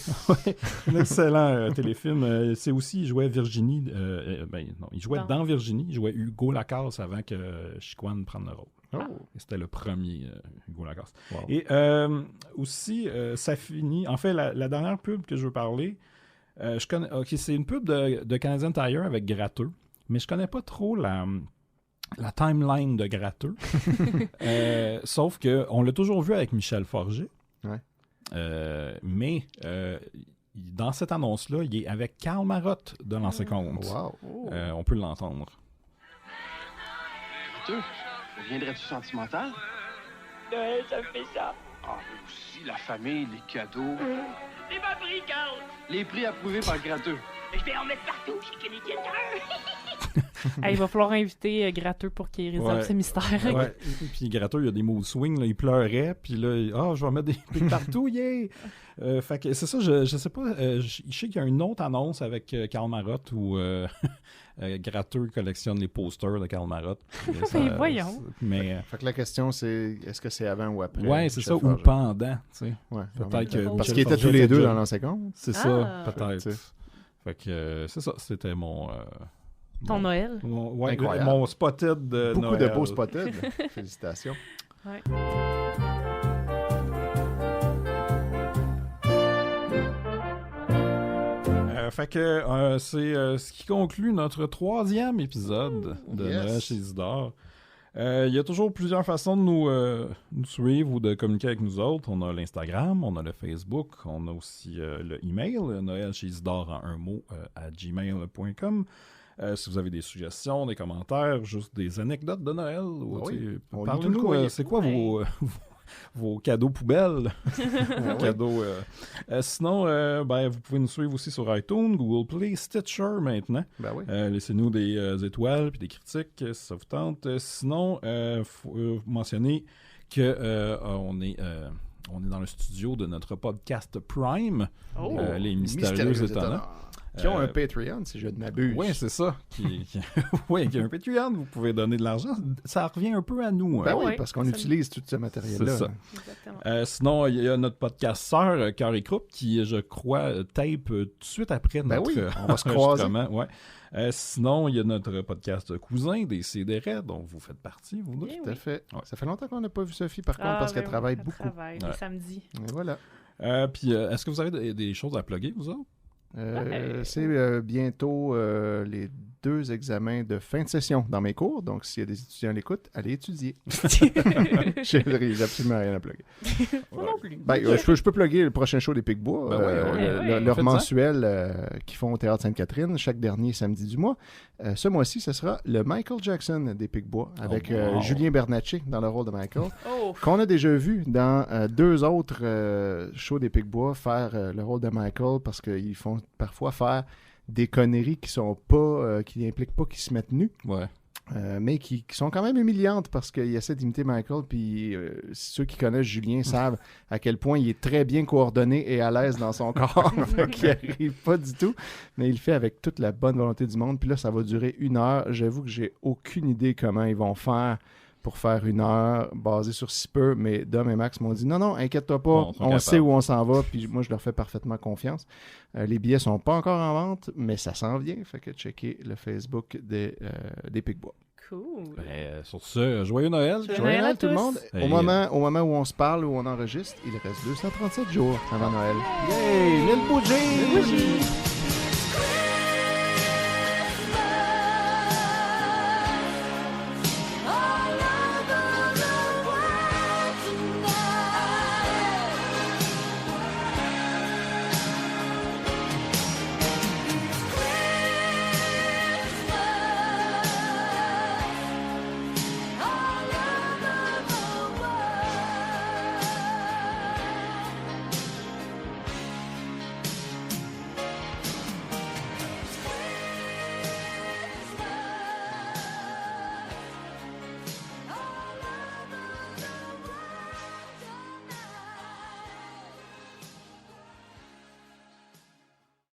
Un excellent téléfilm. C'est aussi, il jouait Virginie. Il jouait dans Virginie. Il jouait Hugo Lacasse avant que Chicoine prenne le rôle. Et c'était le premier Hugo Lacasse. Wow. Et aussi, ça finit... En fait, la dernière pub que je veux parler, c'est une pub de Canadian Tire avec Gratteux, mais je connais pas trop la timeline de Gratteux. Sauf qu'on l'a toujours vu avec Michel Forget. Ouais. Mais dans cette annonce-là, il est avec Karl Marotte de Lancer Compte. Wow. On peut l'entendre. Arthur, deviendrais-tu sentimental? Noël, ça me fait ça. Ah, mais aussi la famille, les cadeaux. C'est ma prix, Carl. Les prix approuvés par le gratteux. Je vais en mettre partout chez Kenny Kinder. Il va falloir inviter Gratteux pour qu'il résolve ses mystères. Ouais. Puis Gratteux, il a des mots de swing, là, il pleurait, puis là, je vais mettre des pics partout, yeah! Fait que c'est ça, je sais pas, je sais qu'il y a une autre annonce avec Karl Marotte où Gratteux collectionne les posters de Karl Marotte. Voyons. Mais, fait que la question, c'est est-ce que c'est avant ou après? Ouais, c'est ça, ou pendant, tu sais. Ouais, peut-être que parce qu'ils étaient tous les deux dans Lancer Compte. C'est ça, peut-être. Fait que c'est ça, c'était mon... Ton Noël? Mon spotted de Beaucoup Noël. de beaux spotted. Félicitations. Ouais. Fait que c'est ce qui conclut notre 3e épisode de Noël chez Isidore. Il y a toujours plusieurs façons de nous suivre ou de communiquer avec nous autres. On a l'Instagram, on a le Facebook, on a aussi le email, Noël chez Isidore en un mot à gmail.com. Si vous avez des suggestions, des commentaires, juste des anecdotes de Noël, parlez-nous, c'est quoi vos cadeaux poubelles? Cadeaux, sinon, vous pouvez nous suivre aussi sur iTunes, Google Play, Stitcher maintenant. Laissez-nous des étoiles et des critiques si ça vous tente. Sinon, il faut mentionner qu'on est dans le studio de notre podcast Prime, Les Mystérieux Étonnants. Qui ont un Patreon, si je ne m'abuse. Oui, c'est ça. Oui, qui a un Patreon, vous pouvez donner de l'argent. Ça revient un peu à nous. Oui, parce qu'on utilise tout ce matériel-là. C'est ça. Sinon, il y a notre podcasteur, Cœur et Croupe, qui, je crois, tape tout de suite après notre on va se croiser. Sinon, il y a notre podcast cousin, des CDR, dont vous faites partie, vous deux. Tout à fait. Ouais. Ça fait longtemps qu'on n'a pas vu Sophie, par contre, parce qu'elle travaille beaucoup. Les samedis. Et voilà. Puis, est-ce que vous avez des choses à plugger, vous autres? C'est bientôt les 2 examens de fin de session dans mes cours. Donc, s'il y a des étudiants à l'écoute, allez étudier. J'ai absolument rien à plugger. Je peux plugger le prochain show des Picbois, leur mensuel qu'ils font au Théâtre Sainte-Catherine, chaque dernier samedi du mois. Ce mois-ci, ce sera le Michael Jackson des Picbois, avec Julien Bernatchez dans le rôle de Michael, qu'on a déjà vu dans 2 autres shows des Picbois faire le rôle de Michael, parce qu'ils font parfois faire des conneries qui sont pas, qui n'impliquent pas qu'ils se mettent nus, mais qui sont quand même humiliantes parce qu'il essaie d'imiter Michael, puis ceux qui connaissent Julien savent à quel point il est très bien coordonné et à l'aise dans son corps, qui arrive pas du tout, mais il le fait avec toute la bonne volonté du monde. Puis là, ça va durer 1 heure. J'avoue que j'ai aucune idée comment ils vont faire pour faire 1 heure, basé sur si peu, mais Dom et Max m'ont dit non, inquiète-toi pas, on sait où on s'en va, puis moi je leur fais parfaitement confiance. Les billets sont pas encore en vente, mais ça s'en vient, fait que checkez le Facebook des Picbois. Cool. Sur ce, joyeux Noël. Joyeux Noël tout le monde. Au moment où on se parle, où on enregistre, il reste 237 jours avant Noël. Yay! 1000 bougies!